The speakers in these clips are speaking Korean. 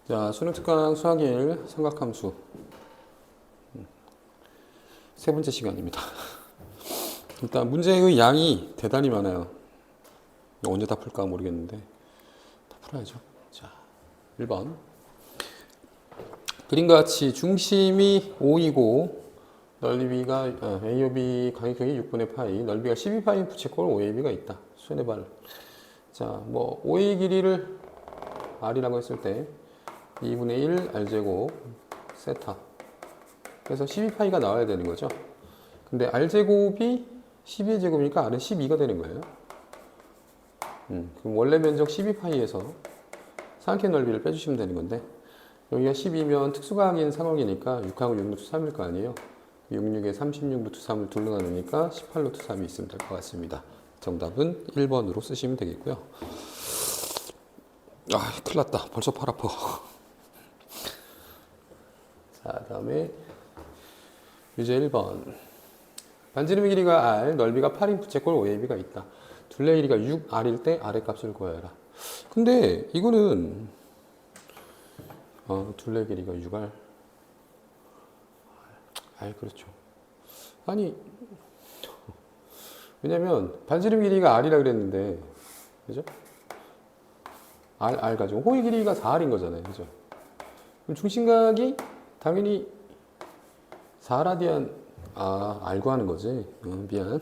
자, 수능 특강 수학 1 삼각함수 세 번째 시간입니다. 일단 문제의 양이 대단히 많아요. 언제 다 풀까 모르겠는데 다 풀어야죠. 자, 1번 그림과 같이 중심이 5이고 넓이가 AOB 가격이 6분의 파이, 넓이가 12파이 부채꼴 OAB가 있다. 수의 발. 자, 뭐 OA 길이를 R이라고 했을 때 2분의 1 R제곱 세타. 그래서 12파이가 나와야 되는 거죠. 근데 R제곱이 12의 제곱이니까 R은 12가 되는 거예요. 그럼 원래 면적 12파이에서 삼각형 넓이를 빼주시면 되는 건데, 여기가 12면 특수각인 상황이니까 6하고 6 루트 3일 거 아니에요. 66에 36 루트 3을 둘러 나누니까 18 루트 3이 있으면 될 것 같습니다. 정답은 1번으로 쓰시면 되겠고요. 아, 큰일 났다. 벌써 팔 아파. 자, 다음에 유제 1번. 반지름의 길이가 R, 넓이가 8인 부채꼴 OAB가 있다. 둘레 길이가 6R일 때 R의 값을 구하여라. 근데 이거는 둘레 길이가 6R. 그렇죠. 아니, 왜냐면 반지름 길이가 R이라 그랬는데, 그죠? R 가지고 호의 길이가 4R인 거잖아요. 그죠? 그럼 중심각이 당연히 4라디안 R 구하는 거지. 미안.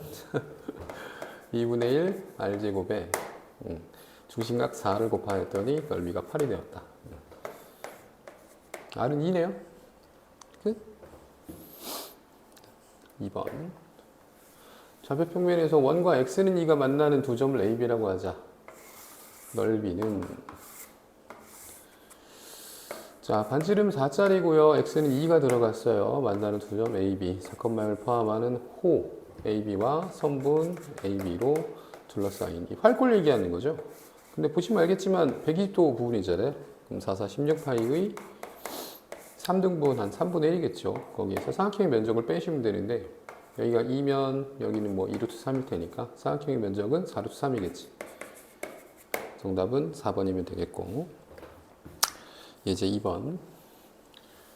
2분의 1 R제곱에 중심각 4를 곱하였더니 넓이가 8이 되었다. R은 2네요. 끝. 2번. 좌표 평면에서 원과 x는 2가 만나는 두 점을 AB라고 하자. 넓이는 자, 반지름 4짜리고요. x는 2가 들어갔어요. 만나는 두 점 AB. 사건망을 포함하는 호 AB와 선분 AB로 둘러싸인 이 활골 얘기하는 거죠. 근데 보시면 알겠지만 120도 부분이잖아요. 그럼 4, 4, 16파이의 3등분 한 3분의 1이겠죠. 거기에서 삼각형의 면적을 빼시면 되는데 여기가 2면 여기는 뭐 2루트 3일 테니까 삼각형의 면적은 4루트 3이겠지. 정답은 4번이면 되겠고, 예제 2번.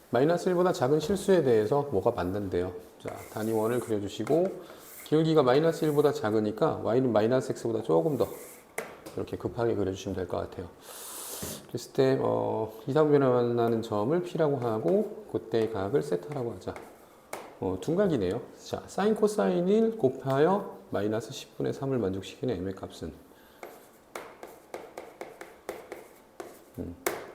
마이너스 1보다 작은 실수에 대해서 뭐가 맞는데요. 자, 단위원을 그려주시고 기울기가 마이너스 1보다 작으니까 y는 마이너스 x보다 조금 더 이렇게 급하게 그려주시면 될 것 같아요. 그랬을 때 2, 3분면에 만나는 점을 P라고 하고 그때 각을 세타라고 하자. 둔각이네요. 자, 사인 코사인을 곱하여 마이너스 10분의 3을 만족시키는 m의 값은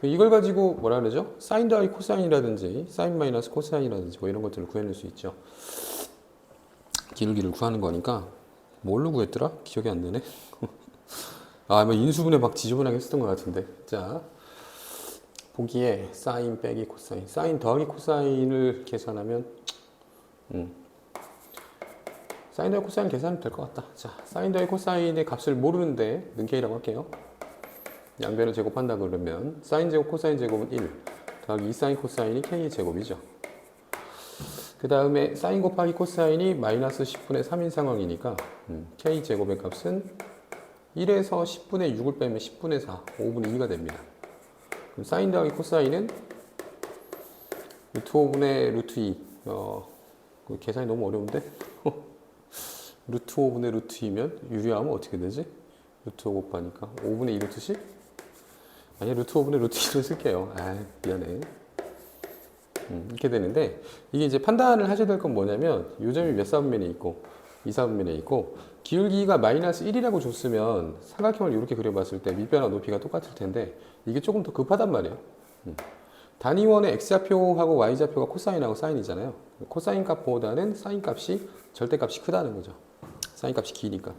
이걸 가지고 뭐라 그러죠? 사인 더하기 코사인이라든지 사인 마이너스 코사인이라든지 뭐 이런 것들을 구해낼 수 있죠. 기울기를 구하는 거니까 뭘로 구했더라? 기억이 안 나네. 뭐 인수분해 막 지저분하게 했었던 것 같은데. 자, 보기에 사인 빼기 코사인, 사인 더하기 코사인을 계산하면 사인 더하기 코사인 계산하면 될 것 같다. 자, 사인 더하기 코사인의 값을 모르는데 능K라고 할게요. 양변을 제곱한다 그러면 사인 제곱 코사인 제곱은 1 더하기 2 사인 코사인이 K의 제곱이죠. 그 다음에 사인 곱하기 코사인이 마이너스 10분의 3인 상황이니까 K 제곱의 값은 1에서 10분의 6을 빼면 10분의 4, 5분의 2가 됩니다. 그럼 사인 더하기 코사인은 루트 5분의 루트 2. 계산이 너무 어려운데? 루트 5분의 루트 2면 유리하면 어떻게 되지? 루트 5 곱하니까 5분의 2 루트 10? 아니, 루트 5분의 루트 2를 쓸게요. 미안해. 이렇게 되는데, 이게 이제 판단을 하셔야 될 건 뭐냐면, 요점이 몇 사분면에 있고, 2 사분면에 있고, 기울기가 마이너스 1이라고 줬으면, 삼각형을 이렇게 그려봤을 때 밑변화 높이가 똑같을 텐데, 이게 조금 더 급하단 말이에요. 단위원의 x좌표하고 y좌표가 코사인하고 사인이잖아요. 코사인 값보다는 사인 값이, 절대값이 크다는 거죠. 사인 값이 기니까.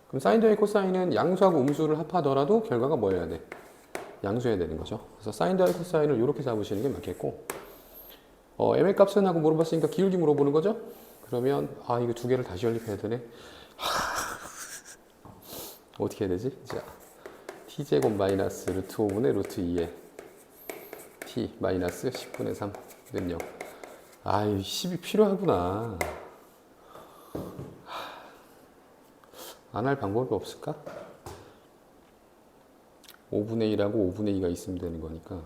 그럼 사인 더하기 코사인은 양수하고 음수를 합하더라도 결과가 뭐 해야 돼? 양수해야 되는 거죠. 그래서 사인 더하기 코사인을 이렇게 잡으시는 게 맞겠고, m의 값은 하고 물어봤으니까 기울기 물어보는 거죠? 그러면 이거 두 개를 다시 연립해야 되네. 어떻게 해야 되지? 자, t제곱 마이너스 루트 5분의 루트 2에 t 마이너스 10분의 3는 0. 10이 필요하구나. 안 할 방법이 없을까? 5분의 1하고 5분의 2가 있으면 되는 거니까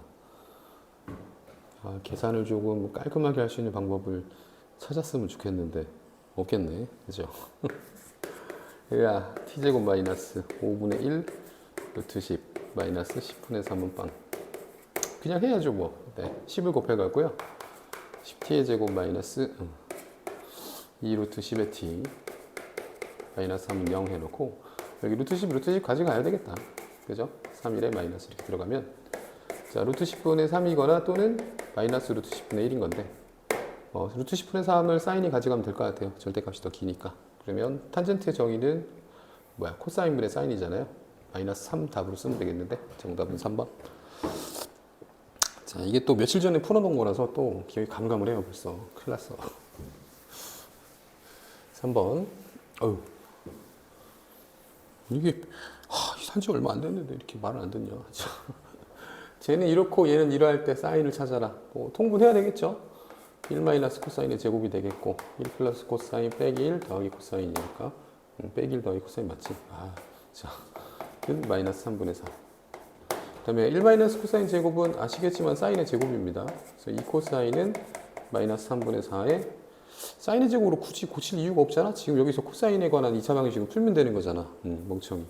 계산을 조금 깔끔하게 할 수 있는 방법을 찾았으면 좋겠는데 없겠네. 그죠? 야, t제곱 마이너스 5분의 1 루트 10 마이너스 10분의 3은 빵. 그냥 해야죠 뭐. 네, 10을 곱해가고요. 10t의 제곱 마이너스 2 루트 10의 t 마이너스 3은 0 해놓고 여기 루트 10 가져가야 되겠다. 그죠? 3일에 마이너스 이렇게 들어가면 자 루트 10분의 3이거나 또는 마이너스 루트 10분의 1인 건데 루트 10분의 3을 사인이 가져가면 될 것 같아요. 절대값이 더 기니까. 그러면 탄젠트의 정의는 코사인분의 사인이잖아요. 마이너스 3 답으로 쓰면 되겠는데 정답은 3번. 자 이게 또 며칠 전에 풀어놓은 거라서 또 기억이 감감을 해요. 벌써 큰일 났어. 3번. 어휴. 이게 산지 얼마 안 됐는데 이렇게 말을 안 듣냐. 쟤는 이렇고 얘는 이러할 때 사인을 찾아라. 뭐 통분해야 되겠죠. 1 마이너스 코사인의 제곱이 되겠고 1 플러스 코사인 빼기 1 더하기 코사인이니까 빼기 1 더하기 코사인 맞지? 자, 마이너스 3분의 4. 그 다음에 1 마이너스 코사인 제곱은 아시겠지만 사인의 제곱입니다. 그래서 이 코사인은 마이너스 3분의 4에 사인의 제곱으로 굳이 고칠 이유가 없잖아. 지금 여기서 코사인에 관한 2차 방식을 풀면 되는 거잖아. 멍청이.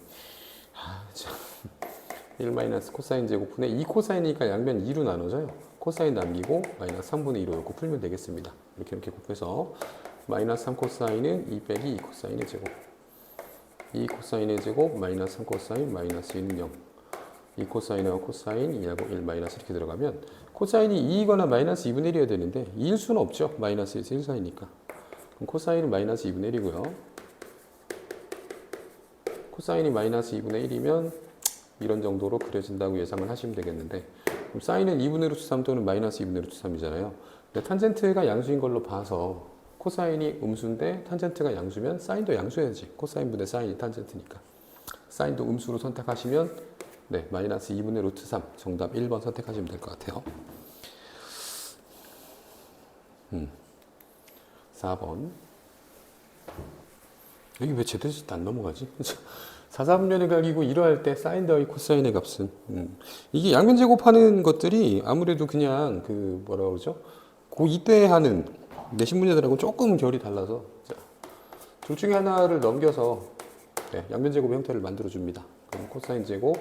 1 마이너스 코사인 제곱분의 2 코사인이니까 양변 2로 나눠져요. 코사인 남기고 마이너스 3분의 2로 이렇게 풀면 되겠습니다. 이렇게 곱해서 마이너스 3 코사인은 2 빼기 2 코사인의 제곱 2 코사인의 제곱 마이너스 3 코사인 마이너스 1은 0 2 코사인하고 코사인 2하고 1 마이너스 이렇게 들어가면 코사인이 2이거나 마이너스 2분의 1이어야 되는데 2일 수는 없죠. 마이너스에서 1 사이니까. 그럼 코사인은 마이너스 2분의 1이고요. 코사인이 마이너스 2분의 1이면 이런 정도로 그려진다고 예상을 하시면 되겠는데 그럼 사인은 2분의 루트 3 또는 마이너스 2분의 루트 3이잖아요. 근데 탄젠트가 양수인 걸로 봐서 코사인이 음수인데 탄젠트가 양수면 사인도 양수해야지. 코사인분의 사인이 탄젠트니까. 사인도 음수로 선택하시면 네, 마이너스 2분의 루트 3 정답 1번 선택하시면 될 것 같아요. 4번 여기 왜 제대로 안 넘어가지? 4, 3분면의 각이고 이러할 때 사인 더하기 코사인의 값은 이게 양변 제곱하는 것들이 아무래도 그냥 그 뭐라 그러죠? 고2 때 하는 내신 문제들하고 조금 결이 달라서 둘 중에 하나를 넘겨서 양변 제곱 형태를 만들어 줍니다. 그럼 코사인 제곱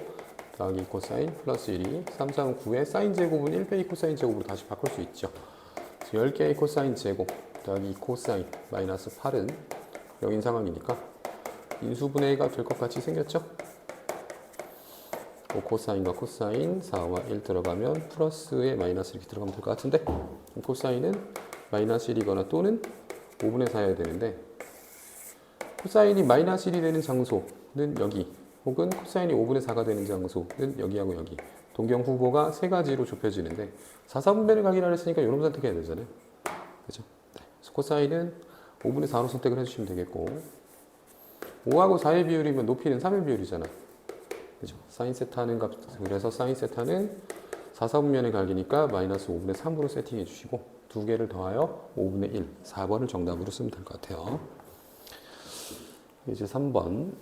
더하기 코사인 플러스 1이 3, 3, 9의 사인 제곱은 1 빼기 코사인 제곱으로 다시 바꿀 수 있죠. 10개의 코사인 제곱 더하기 코사인 마이너스 8은 0인 상황이니까 인수분해가 될 것 같이 생겼죠? 코사인과 코사인 4와 1 들어가면 플러스에 마이너스 이렇게 들어가면 될 것 같은데 코사인은 마이너스 1이거나 또는 5분의 4여야 되는데 코사인이 마이너스 1이 되는 장소는 여기 혹은 코사인이 5분의 4가 되는 장소는 여기하고 여기 동경 후보가 세 가지로 좁혀지는데 4, 4분면의 각이라 했으니까 이런 선택해야 되잖아요. 그죠? 네. 그래서 코사인은 5분의 4로 선택을 해주시면 되겠고 5하고 4의 비율이면 높이는 3의 비율이잖아. 그죠? 사인 세타는 값, 그래서 사인 세타는 4, 4분면의 각이니까 마이너스 5분의 3으로 세팅해 주시고 두 개를 더하여 5분의 1, 4번을 정답으로 쓰면 될 것 같아요. 이제 3번.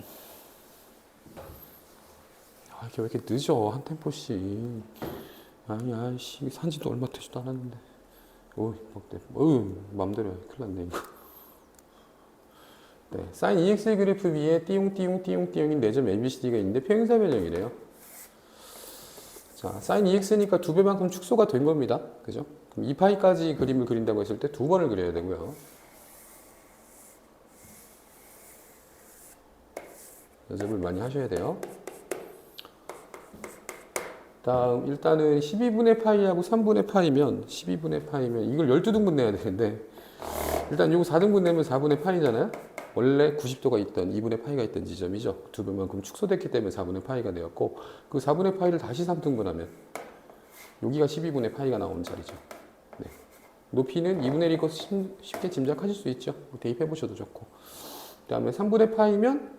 이게 왜 이렇게 늦어? 한 템포씩. 아이씨, 산지도 얼마 되지도 않았는데. 맘대로 해. 큰일 났네, 이거. 네, 사인 EX의 그래프 위에 띠용띠용띠용띠용인 4점 ABCD가 있는데 평행사 변형이래요. 자, 사인 EX니까 2배만큼 축소가 된 겁니다. 그죠? 그럼 2파이까지 그림을 그린다고 했을 때 2번을 그려야 되고요. 연습을 많이 하셔야 돼요. 다음 일단은 12분의 파이하고 3분의 파이면 12분의 파이면 이걸 12등분 내야 되는데 일단 이거 4등분 내면 4분의 파이잖아요. 원래 90도가 있던 2분의 파이가 있던 지점이죠. 2배만큼 축소됐기 때문에 4분의 파이가 되었고 그 4분의 파이를 다시 3등분하면 여기가 12분의 파이가 나오는 자리죠. 네. 높이는 2분의 1이 쉽게 짐작하실 수 있죠. 대입해 보셔도 좋고 그 다음에 3분의 파이면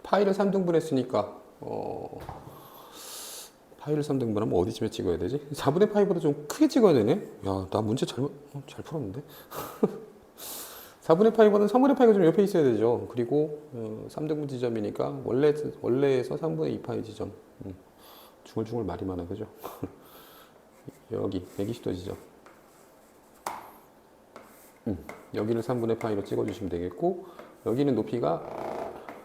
파이를 3등분 했으니까 파이를 3등분하면 어디쯤에 찍어야 되지? 4분의 파이보다 좀 크게 찍어야 되네? 야, 나 문제 잘 풀었는데? 4분의 파이보다는 3분의 파이가 좀 옆에 있어야 되죠. 그리고 3등분 지점이니까 원래에서 3분의 2파이 지점. 중얼중얼 말이 많아, 그죠? 여기 120도지죠. 여기를 3분의 파이로 찍어주시면 되겠고, 여기는 높이가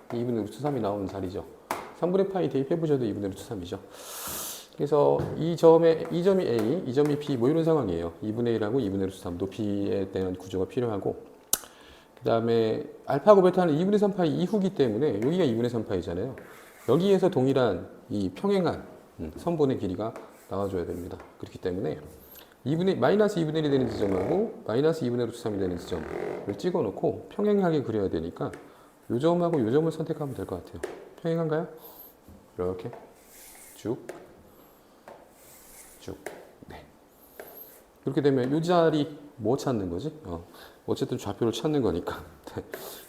2분의 루트 3이 나오는 자리죠. 3분의 파이 대입해보셔도 2분의 루트 3이죠. 그래서 이 점이 A, 이 점이 B, 뭐 이런 상황이에요. 2분의 1하고 2분의 루트 3 높이에 대한 구조가 필요하고, 그 다음에 알파하고 베타는 2분의 3파이 이후기 때문에 여기가 2분의 3파이잖아요. 여기에서 동일한 이 평행한 선분의 길이가 나와줘야 됩니다. 그렇기 때문에 마이너스 2분의 1이 되는 지점하고 마이너스 2분의 루트 3이 되는 지점을 찍어놓고 평행하게 그려야 되니까 요 점하고 요 점을 선택하면 될 것 같아요. 평행한가요? 이렇게 쭉. 네. 이렇게 되면 요 자리 뭐 찾는 거지? 어쨌든 좌표를 찾는 거니까.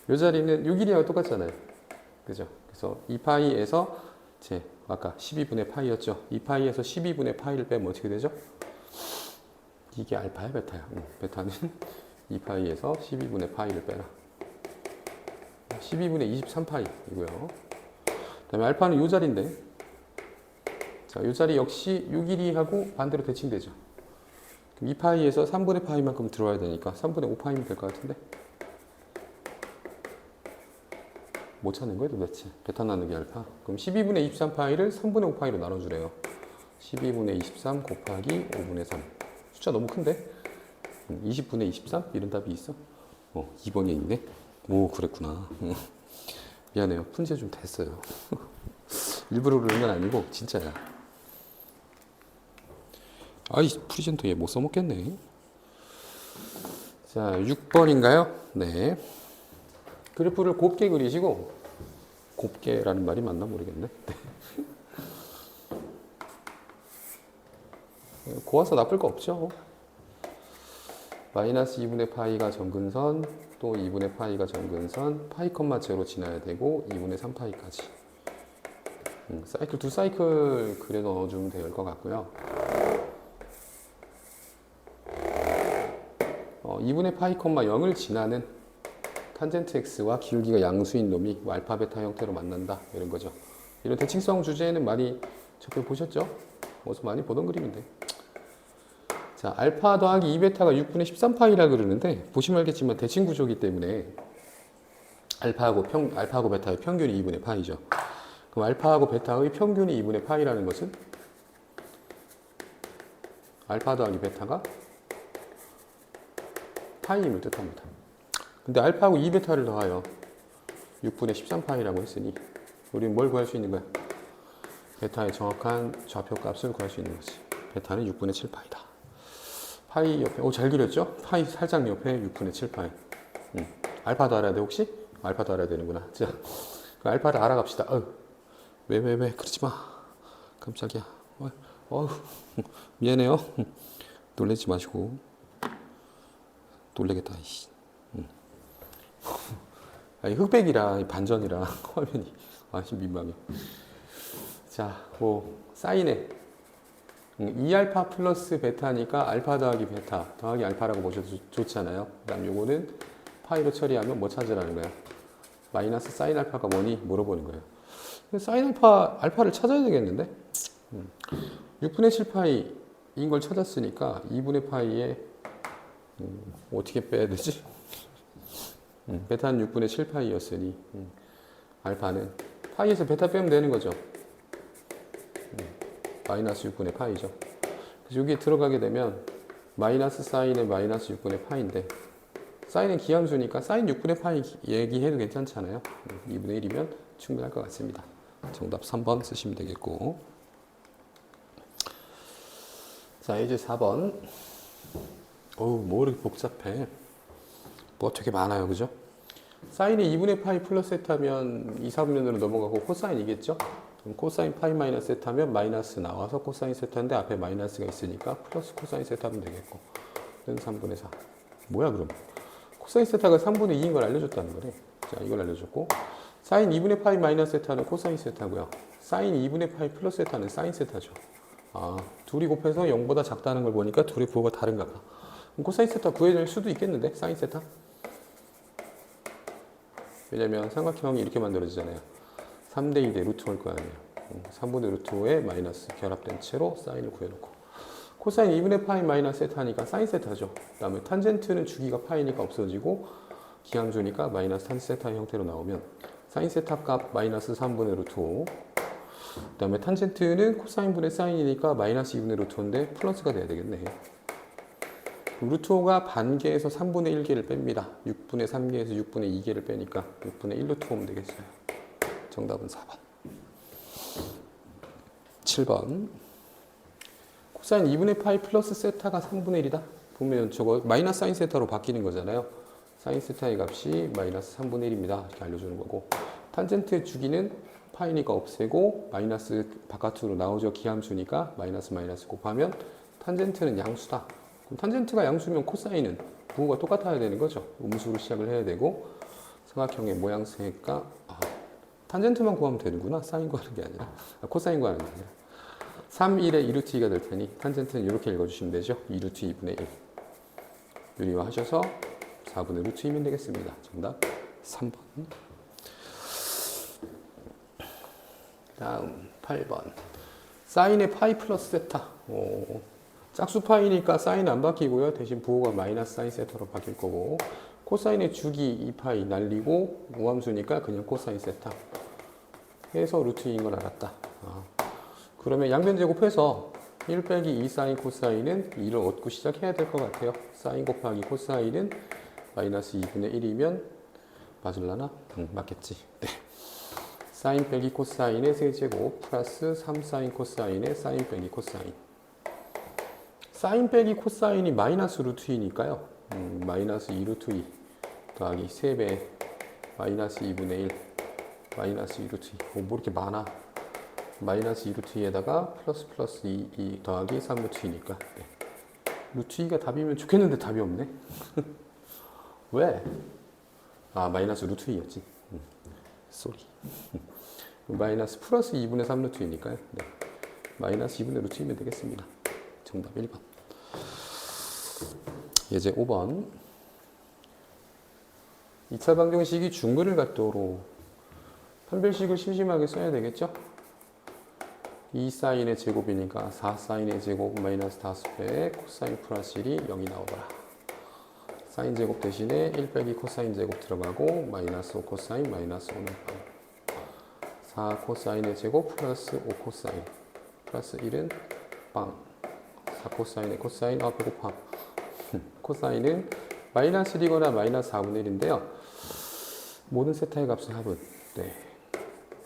요 자리는 요 길이하고 똑같잖아요. 그죠? 그래서 2파이에서 아까 12분의 파이였죠. 2파이에서 12분의 파이를 빼면 어떻게 되죠? 이게 알파야, 베타야? 베타는 2파이에서 12분의 파이를 빼라. 12분의 23파이이고요. 그 다음에 알파는 요 자리인데, 자, 요 자리 역시 요 길이하고 반대로 대칭되죠. 그럼 2파이에서 3분의 파이만큼 들어와야 되니까 3분의 5파이면 될 것 같은데? 못 찾는 거예요, 도대체? 베타 나누기 알파. 그럼 12분의 23파이를 3분의 5파이로 나눠주래요. 12분의 23 곱하기 5분의 3. 숫자 너무 큰데? 20분의 23? 이런 답이 있어? 2번이 있네? 오, 그랬구나. 미안해요. 푼지 좀 됐어요. 일부러 그러는 건 아니고, 진짜야. 아이, 프리젠터 얘 못 써먹겠네. 자, 6번인가요? 네. 그래프를 곱게 그리시고, 곱게라는 말이 맞나 모르겠네. 고와서 나쁠 거 없죠. 마이너스 2분의 파이가 정근선, 또 2분의 파이가 정근선, 파이 컴마 제로 지나야 되고 2분의 3파이까지. 사이클 두 사이클 그려 넣어주면 될 것 같고요. 2분의 파이 컴마 0을 지나는 탄젠트 x와 기울기가 양수인 놈이 알파 베타 형태로 만난다 이런 거죠. 이런 대칭성 주제는 많이 접해보셨죠? 어디서 많이 보던 그림인데. 자, 알파 더하기 2베타가 6분의 13파이라 그러는데 보시면 알겠지만 대칭 구조이기 때문에 알파하고 베타의 평균이 2분의 파이죠. 그럼 알파하고 베타의 평균이 2분의 파이라는 것은 알파 더하기 베타가 파이임을 뜻합니다. 근데 알파하고 2베타를 더하여 6분의 13파이라고 했으니 우리는 뭘 구할 수 있는 거야? 베타의 정확한 좌표 값을 구할 수 있는 거지. 베타는 6분의 7파이다. 파이 옆에, 잘 그렸죠? 파이 살짝 옆에 6분의 7파이. 알파도 알아야 돼, 혹시? 알파도 알아야 되는구나. 자, 그 알파를 알아갑시다. 왜, 그러지 마. 깜짝이야. 미안해요. 놀라지 마시고. 놀래겠다, 이씨. 흑백이랑 반전이랑 화면이 민망해. 자, 사인에 2알파 플러스 베타니까 알파 더하기 베타 더하기 알파라고 보셔도 좋잖아요. 그 다음 요거는 파이로 처리하면 뭐 찾으라는 거야? 마이너스 사인 알파가 뭐니? 물어보는 거예요. 사인 알파를 찾아야 되겠는데? 6분의 7파이인 걸 찾았으니까 2분의 파이에 어떻게 빼야 되지? 베타는 6분의 7파이였으니 알파는 파이에서 베타 빼면 되는 거죠. 마이너스 6분의 파이죠. 그래서 여기에 들어가게 되면 마이너스 사인의 마이너스 6분의 파이인데 사인은 기함수니까 사인 6분의 파이 얘기해도 괜찮잖아요. 2분의 1이면 충분할 것 같습니다. 정답 3번 쓰시면 되겠고. 자, 이제 4번. 뭐 이렇게 복잡해. 뭐 되게 많아요, 그죠? 사인이 2분의 파이 플러스 세타면 2, 4분면으로 넘어가고 코사인이겠죠? 그럼 코사인 파이 마이너스 세타면 마이너스 나와서 코사인 세타인데 앞에 마이너스가 있으니까 플러스 코사인 세타면 되겠고. 는 3분의 4. 뭐야 그럼? 코사인 세타가 3분의 2인 걸 알려줬다는 거래. 자, 이걸 알려줬고. 사인 2분의 파이 마이너스 세타는 코사인 세타고요. 사인 2분의 파이 플러스 세타는 사인 세타죠. 둘이 곱해서 0보다 작다는 걸 보니까 둘의 부호가 다른가 봐. 그럼 코사인 세타 구해낼 수도 있겠는데? 사인 세타? 왜냐면 삼각형이 이렇게 만들어지잖아요. 3대 2대 루트 올 거 아니에요. 3분의 루트 5에 마이너스 결합된 채로 사인을 구해놓고 코사인 2분의 파이 마이너스 세타니까 사인 세타죠. 그 다음에 탄젠트는 주기가 파이니까 없어지고 기함수니까 마이너스 탄 세타의 형태로 나오면 사인 세타 값 마이너스 3분의 루트 5. 그 다음에 탄젠트는 코사인분의 사인이니까 마이너스 2분의 루트 5인데 플러스가 돼야 되겠네. 루트 5가 반개에서 3분의 1개를 뺍니다. 6분의 3개에서 6분의 2개를 빼니까 6분의 1 루트 5면 되겠어요. 정답은 4번. 7번. 코사인 2분의 파이 플러스 세타가 3분의 1이다. 보면 저거 마이너스 사인 세타로 바뀌는 거잖아요. 사인 세타의 값이 마이너스 3분의 1입니다. 이렇게 알려주는 거고. 탄젠트의 주기는 파이니까 없애고 마이너스 바깥으로 나오죠. 기함수니까 마이너스 마이너스 곱하면 탄젠트는 양수다. 그럼 탄젠트가 양수면 코사인은 부호가 똑같아야 되는 거죠. 음수로 시작을 해야 되고 삼각형의 모양새가 탄젠트만 구하면 되는구나. 사인 구하는 게 아니라 코사인 구하는 게 아니라 3, 1의 2루트 2가 될 테니 탄젠트는 이렇게 읽어주시면 되죠. 2루트 2분의 1 유리화 하셔서 4분의 루트 2면 되겠습니다. 정답 3번. 다음 8번. 사인의 파이 플러스 세타. 짝수 파이니까 사인 안 바뀌고요. 대신 부호가 마이너스 사인 세타로 바뀔 거고 코사인의 주기 2파이 날리고 우함수니까 그냥 코사인 세타 해서 루트 2인 걸 알았다. 그러면 양변 제곱해서 1 빼기 2 사인 코사인은 2를 얻고 시작해야 될 것 같아요. 사인 곱하기 코사인은 마이너스 2분의 1이면 맞을라나? 맞겠지. 네. 사인 빼기 코사인의 세제곱 플러스 3 사인 코사인의 사인 빼기 코사인. 사인 빼기 코사인이 마이너스 루트 2니까요. 마이너스 2 루트 2 더하기 3배 마이너스 2분의 1 마이너스 2 루트 2. 뭐 이렇게 많아. 마이너스 2 루트 2에다가 플러스 2 더하기 3 루트 2니까. 네. 루트 2가 답이면 좋겠는데 답이 없네. 왜? 마이너스 루트 2였지. 쏘리. 마이너스 플러스 2분의 3 루트 2니까요. 네. 마이너스 2분의 루트 2면 되겠습니다. 정답 1번. 예제 5번. 2차 방정식이 중근을 갖도록 판별식을 심심하게 써야 되겠죠? 2 사인의 제곱이니까 4 사인의 제곱 마이너스 5배 코사인 플러스 1이 0이 나오더라. 사인 제곱 대신에 1 빼기 코사인 제곱 들어가고 마이너스 5 코사인 마이너스 5는 빵. 4 코사인의 제곱 플러스 5 코사인 플러스 1은 빵. 4 코사인의 코사인 배고파. 코사인은 마이너스 1이거나 마이너스 4분의 1인데요. 모든 세타의 값을 합은 네.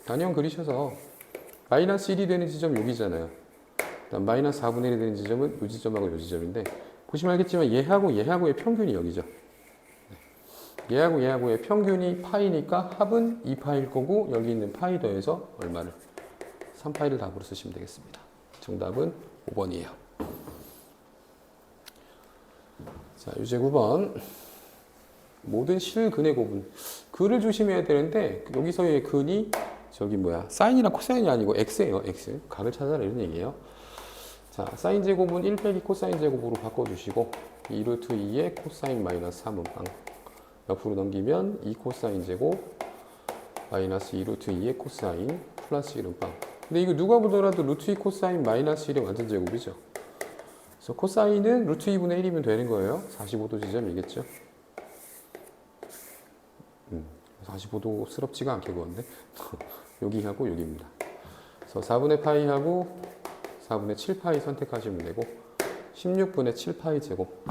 단형 그리셔서 마이너스 1이 되는 지점 여기잖아요. 마이너스 4분의 1이 되는 지점은 이 지점하고 이 지점인데 보시면 알겠지만 얘하고 얘하고의 평균이 여기죠. 얘하고 얘하고의 평균이 파이니까 합은 2파일 거고 여기 있는 파이 더해서 얼마를? 3파이를 답으로 쓰시면 되겠습니다. 정답은 5번이에요. 자, 유제 9번. 모든 실근의 곱은. 근을 조심해야 되는데 여기서의 근이 저기 사인이랑 코사인이 아니고 x예요. x. 각을 찾아라 이런 얘기예요. 자, 사인 제곱은 1 빼기 코사인 제곱으로 바꿔주시고 2 루트 2의 코사인 마이너스 3은 빵. 옆으로 넘기면 2 코사인 제곱 마이너스 2 루트 2의 코사인 플러스 1은 빵. 근데 이거 누가 보더라도 루트 2 코사인 마이너스 1의 완전 제곱이죠. 그래서 코사인은 루트 2분의 1이면 되는 거예요. 45도 지점이겠죠. 45도스럽지가 않게 그었네. 여기하고 여기입니다. 그래서 4분의 파이하고 4분의 7파이 선택하시면 되고 16분의 7파이 제곱.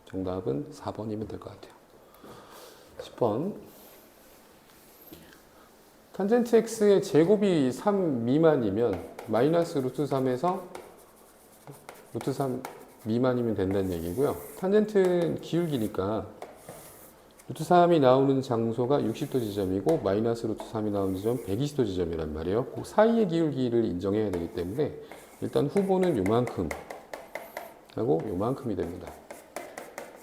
정답은 4번이면 될 것 같아요. 10번. 탄젠트 x의 제곱이 3 미만이면 마이너스 루트 3에서 루트 3 미만이면 된다는 얘기고요. 탄젠트는 기울기니까 루트 3이 나오는 장소가 60도 지점이고 마이너스 루트 3이 나오는 지점 120도 지점이란 말이에요. 그 사이의 기울기를 인정해야 되기 때문에 일단 후보는 요만큼 하고 요만큼이 됩니다.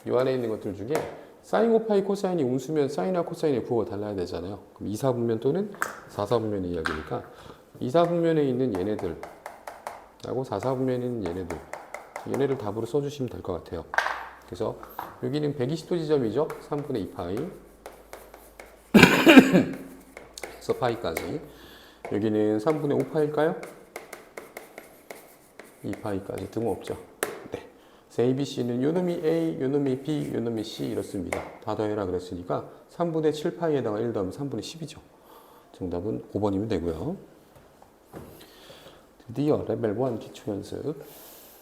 요 안에 있는 것들 중에 사인 곱하기 코사인이 음수면 사인과 코사인의 부호가 달라야 되잖아요. 그럼 2사분면 또는 4사분면의 이야기니까 2사분면에 있는 얘네들 하고 4사분면에 있는 얘네들 답으로 써주시면 될 것 같아요. 그래서 여기는 120도 지점이죠. 3분의 2파이 그래서 파이까지. 여기는 3분의 5파일까요? 2파이까지 등호 없죠. 네. ABC는 요놈이 A, 요놈이 B, 요놈이 C 이렇습니다. 다 더해라 그랬으니까 3분의 7파이에다가 1 더하면 3분의 10이죠. 정답은 5번이면 되고요. 드디어 레벨 1 기초연습.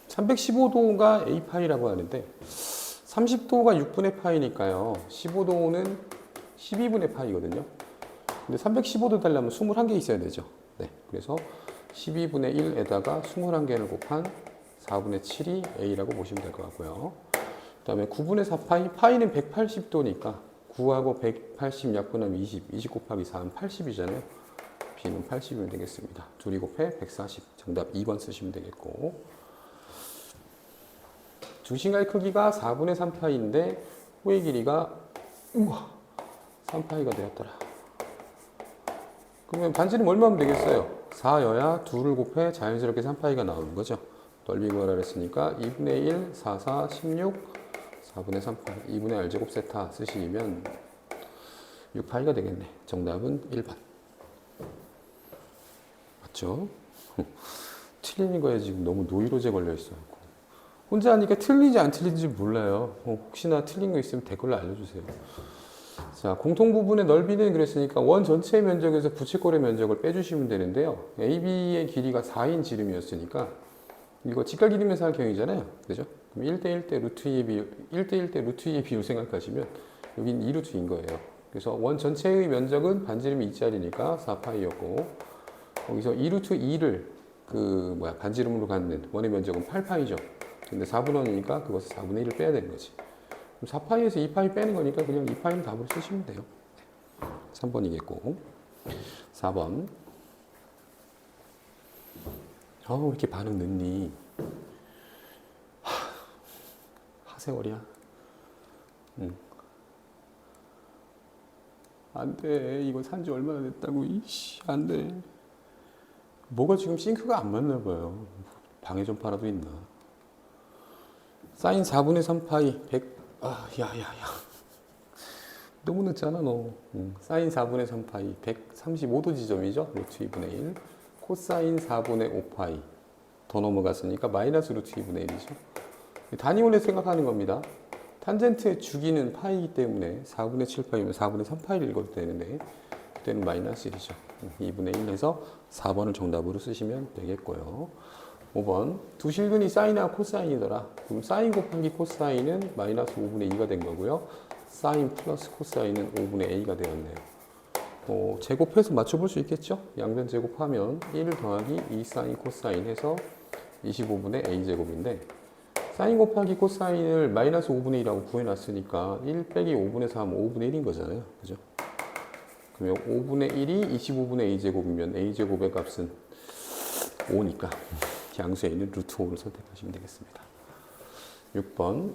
315도가 A파이라고 하는데 30도가 6분의 파이니까요. 15도는 12분의 파이거든요. 근데 315도 달려면 21개 있어야 되죠. 네. 그래서 12분의 1에다가 21개를 곱한 4분의 7이 A라고 보시면 될 것 같고요. 그 다음에 9분의 4파이, 파이는 180도니까 9하고 180 약분하면 20 곱하기 4는 80이잖아요. B는 80이면 되겠습니다. 2이 곱해 140. 정답 2번 쓰시면 되겠고. 중심가의 크기가 4분의 3파이인데 호의 길이가 3파이가 되었더라. 그러면 반지름 얼마 하면 되겠어요? 4여야 2를 곱해 자연스럽게 3파이가 나오는 거죠. 넓이 구하라 그랬으니까 2분의 1, 4, 4, 16, 4분의 3파이, 2분의 R제곱 세타 쓰시면 6파이가 되겠네. 정답은 1번. 맞죠? 틀린 거에 지금 너무 노이로제 걸려 있어요. 혼자 하니까 틀리지 안 틀린지 몰라요. 혹시나 틀린 거 있으면 댓글로 알려주세요. 자, 공통 부분의 넓이는 그랬으니까 원 전체의 면적에서 부채꼴의 면적을 빼주시면 되는데요. AB의 길이가 4인 지름이었으니까 이거 직각 이름의 사각형이잖아요. 그죠? 그럼 1대1대 루트 2의 비율, 1대1대 루트 2의 비율 생각하시면 여긴 2루트인 거예요. 그래서 원 전체의 면적은 반지름이 2짜리니까 4파이였고 거기서 2루트 2를 반지름으로 갖는 원의 면적은 8파이죠. 근데 4분원이니까 그것을 4분의 1을 빼야 되는 거지. 그럼 4파이에서 2파이 빼는 거니까 그냥 2파이는 답으로 쓰시면 돼요. 3번이겠고. 4번. 왜 이렇게 반응 늦니? 하세월이야. 안 돼. 이거 산지 얼마나 됐다고. 이씨, 안 돼. 뭐가 지금 싱크가 안 맞나 봐요. 방해 전파라도 있나? 사인 4분의 3파이 100. 야야야. 너무 늦잖아 너. 사인 4분의 3파이 135도 지점이죠. 루트 2분의 1. 코사인 4분의 5파이. 더 넘어갔으니까 마이너스 루트 2분의 1이죠. 단위원에 생각하는 겁니다. 탄젠트의 주기는 파이이기 때문에 4분의 7파이면 4분의 3파이를 읽어도 되는데 그때는 마이너스 1이죠. 2분의 1 해서 4번을 정답으로 쓰시면 되겠고요. 5번. 두 실근이 사인하고 코사인이더라. 그럼 사인 곱하기 코사인은 마이너스 5분의 2가 된 거고요. 사인 플러스 코사인은 5분의 a가 되었네요. 제곱해서 맞춰볼 수 있겠죠? 양변 제곱하면 1 더하기 2 사인 코사인 해서 25분의 a제곱인데 사인 곱하기 코사인을 마이너스 5분의 2라고 구해놨으니까 1 빼기 5분의 4 하면 5분의 1인 거잖아요. 그죠? 그러면 5분의 1이 25분의 a제곱이면 a제곱의 값은 5니까 양수에 있는 루트 5를 선택하시면 되겠습니다. 6번.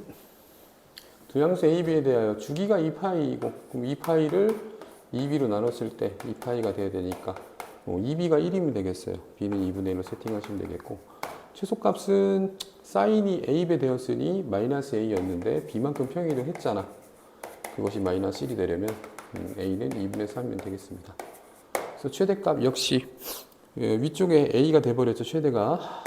두 양수 A, B에 대하여 주기가 2파이이고 그럼 2파이를 2B로 나눴을 때 2파이가 돼야 되니까 2B가 1이면 되겠어요. B는 2분의 1로 세팅하시면 되겠고 최소값은 사인이 A배 되었으니 마이너스 A였는데 B만큼 평행이동 했잖아. 그것이 마이너스 1이 되려면 A는 2분의 3이면 되겠습니다. 그래서 최대값 역시 위쪽에 A가 돼버렸죠. 최대가.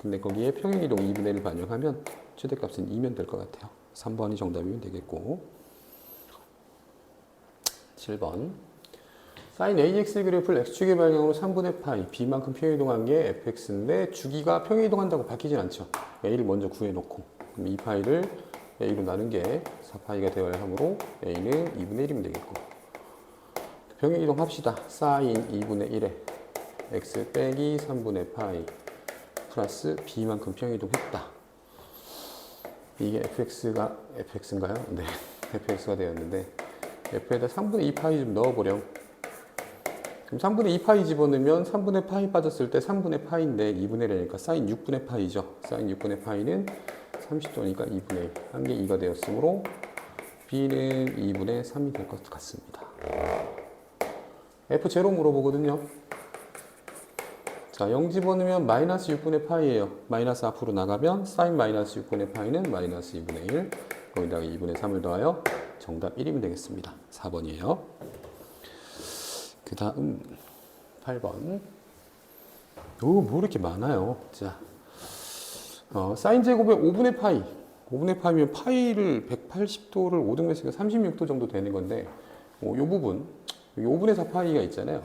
근데 거기에 평행이동 2분의 1을 반영하면 최대값은 2면 될 것 같아요. 3번이 정답이면 되겠고 7번 사인 AX 그래프를 X축의 방향으로 3분의 파이 B만큼 평행이동한 게 fx인데 주기가 평행이동한다고 바뀌진 않죠. A를 먼저 구해놓고 그럼 2파이를 A로 나눈 게 4파이가 되어야 하므로 A는 2분의 1이면 되겠고 평행이동 합시다. 사인 2분의 1에 X 빼기 3분의 파이 플러스 B만큼 평행이동했다. 이게 fx인가요? 네, fx가 되었는데 f에다 3분의 2파이 좀 넣어보렴. 그럼 3분의 2파이 집어넣으면 3분의 파이 빠졌을 때 3분의 파이인데 2분의 1이니까 사인 6분의 파이죠. 사인 6분의 파이는 30도니까 2분의 1. 한 게 2가 되었으므로 B는 2분의 3이 될 것 같습니다. F0 물어보거든요. 자, 0 집어넣으면 마이너스 6분의 파이예요. 마이너스 앞으로 나가면 사인 마이너스 6분의 파이는 마이너스 2분의 1. 거기다가 2분의 3을 더하여 정답 1이면 되겠습니다. 4번이에요. 그 다음 8번. 뭐 이렇게 많아요. 자, 사인 제곱의 5분의 파이. 5분의 파이면 파이를 180도를 5등분 했으니까 36도 정도 되는 건데, 이 부분, 5분의 4파이가 있잖아요.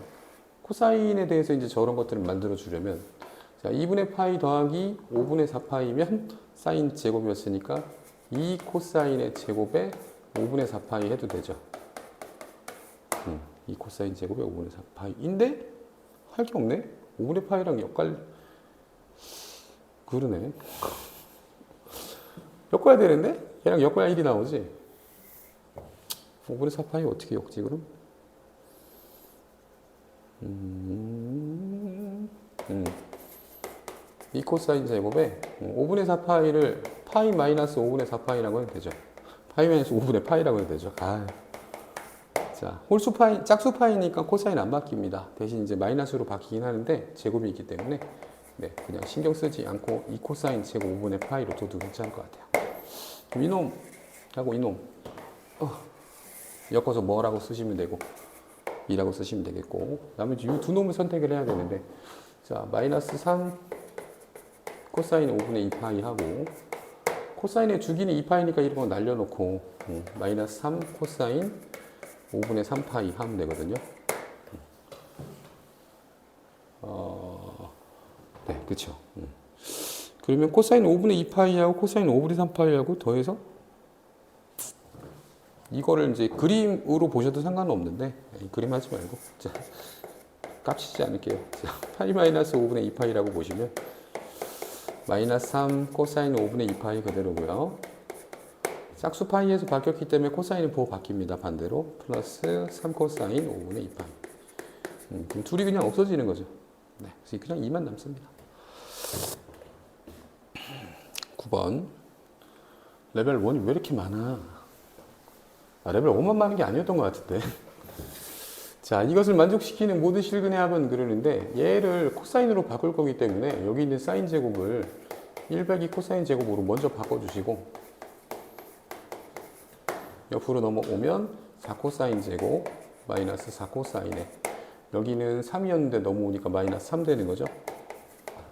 코사인에 대해서 이제 저런 것들을 만들어 주려면, 자, 2분의 파이 더하기 5분의 4파이면 사인 제곱이었으니까 2 코사인의 제곱에 5분의 4파이 해도 되죠. 2 코사인 제곱에 5분의 4파이인데 할 게 없네. 5분의 파이랑 엮을 그러네. 엮어야 되는데 얘랑 엮어야 1이 나오지. 5분의 4파이 어떻게 엮지 그럼? 2 코사인 제곱에 5분의 4파이를 파이 마이너스 5분의 4파이라고 해도 되죠. 파이 마이너스 5분의 파이라고 해도 되죠. 자, 홀수 파이, 짝수 파이니까 코사인 안 바뀝니다. 대신 이제 마이너스로 바뀌긴 하는데 제곱이 있기 때문에 네, 그냥 신경 쓰지 않고 2 코사인 제곱 5분의 파이로 둬도 괜찮을 것 같아요. 이놈하고 이놈 엮어서 뭐라고 쓰시면 되고 2라고 쓰시면 되겠고, 나머지 이 두 놈을 선택을 해야 되는데, 자, 마이너스 3 코사인 5분의 2파이 하고, 코사인의 주기는 2파이니까 이런 거 날려놓고 마이너스 3 코사인 5분의 3파이 하면 되거든요. 네, 그쵸. 그러면 코사인 5분의 2파이하고 코사인 5분의 3파이하고 더해서 이거를 이제 그림으로 보셔도 상관은 없는데, 그림 하지 말고 자, 깝치지 않을게요. 자, 파이 마이너스 5분의 2파이라고 보시면 마이너스 3 코사인 5분의 2파이 그대로고요. 짝수 파이에서 바뀌었기 때문에 코사인은 보호 바뀝니다. 반대로 플러스 3 코사인 5분의 2파이. 그럼 둘이 그냥 없어지는 거죠. 네, 그래서 그냥 2만 남습니다. 9번. 레벨 1이 왜 이렇게 많아? 레벨 5만 많은 게 아니었던 것 같은데. 자, 이것을 만족시키는 모든 실근의 합은 그러는데, 얘를 코사인으로 바꿀 거기 때문에 여기 있는 사인 제곱을 1 빼기 코사인 제곱으로 먼저 바꿔주시고, 옆으로 넘어오면 4 코사인 제곱 마이너스 4 코사인에, 여기는 3이었는데 넘어오니까 마이너스 3 되는 거죠.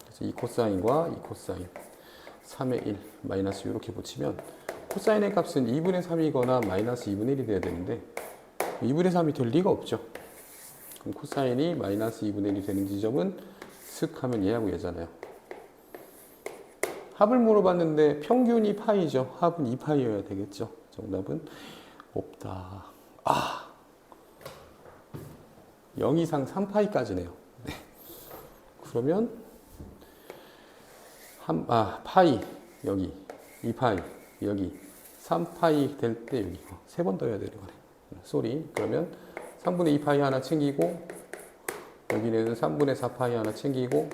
그래서 2 코사인과 2 코사인 3의 1 마이너스 이렇게 붙이면 코사인의 값은 2분의 3이거나 마이너스 2분의 1이 돼야 되는데 2분의 3이 될 리가 없죠. 그럼 코사인이 마이너스 2분의 1이 되는 지점은 슥 하면 얘하고 얘잖아요. 합을 물어봤는데 평균이 파이죠. 합은 2파이여야 되겠죠. 정답은 없다. 0 이상 3파이까지네요. 네. 그러면 파이 여기 2파이 여기 3파이 될 때 여기 3번 더 해야 되는 거네. 쏘리. 그러면 3분의 2파이 하나 챙기고 여기는 3분의 4파이 하나 챙기고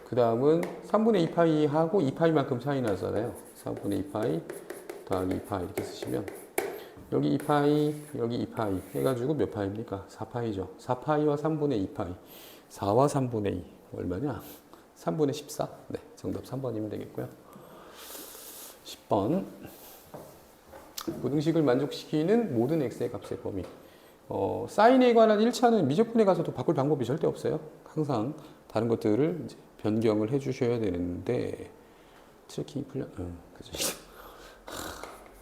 그 다음은 3분의 2파이 하고 2파이만큼 차이 나잖아요. 3분의 2파이 더하기 2파이 이렇게 쓰시면 여기 2파이 여기 2파이 해가지고 몇 파이입니까? 4파이죠. 4파이와 3분의 2파이 4와 3분의 2 얼마냐? 3분의 14. 네, 정답 3번이면 되겠고요. 10번. 부등식을 만족시키는 모든 x의 값의 범위. 사인에 관한 1차는 미적분에 가서도 바꿀 방법이 절대 없어요. 항상 다른 것들을 이제 변경을 해 주셔야 되는데 트래킹이 풀려. 그죠.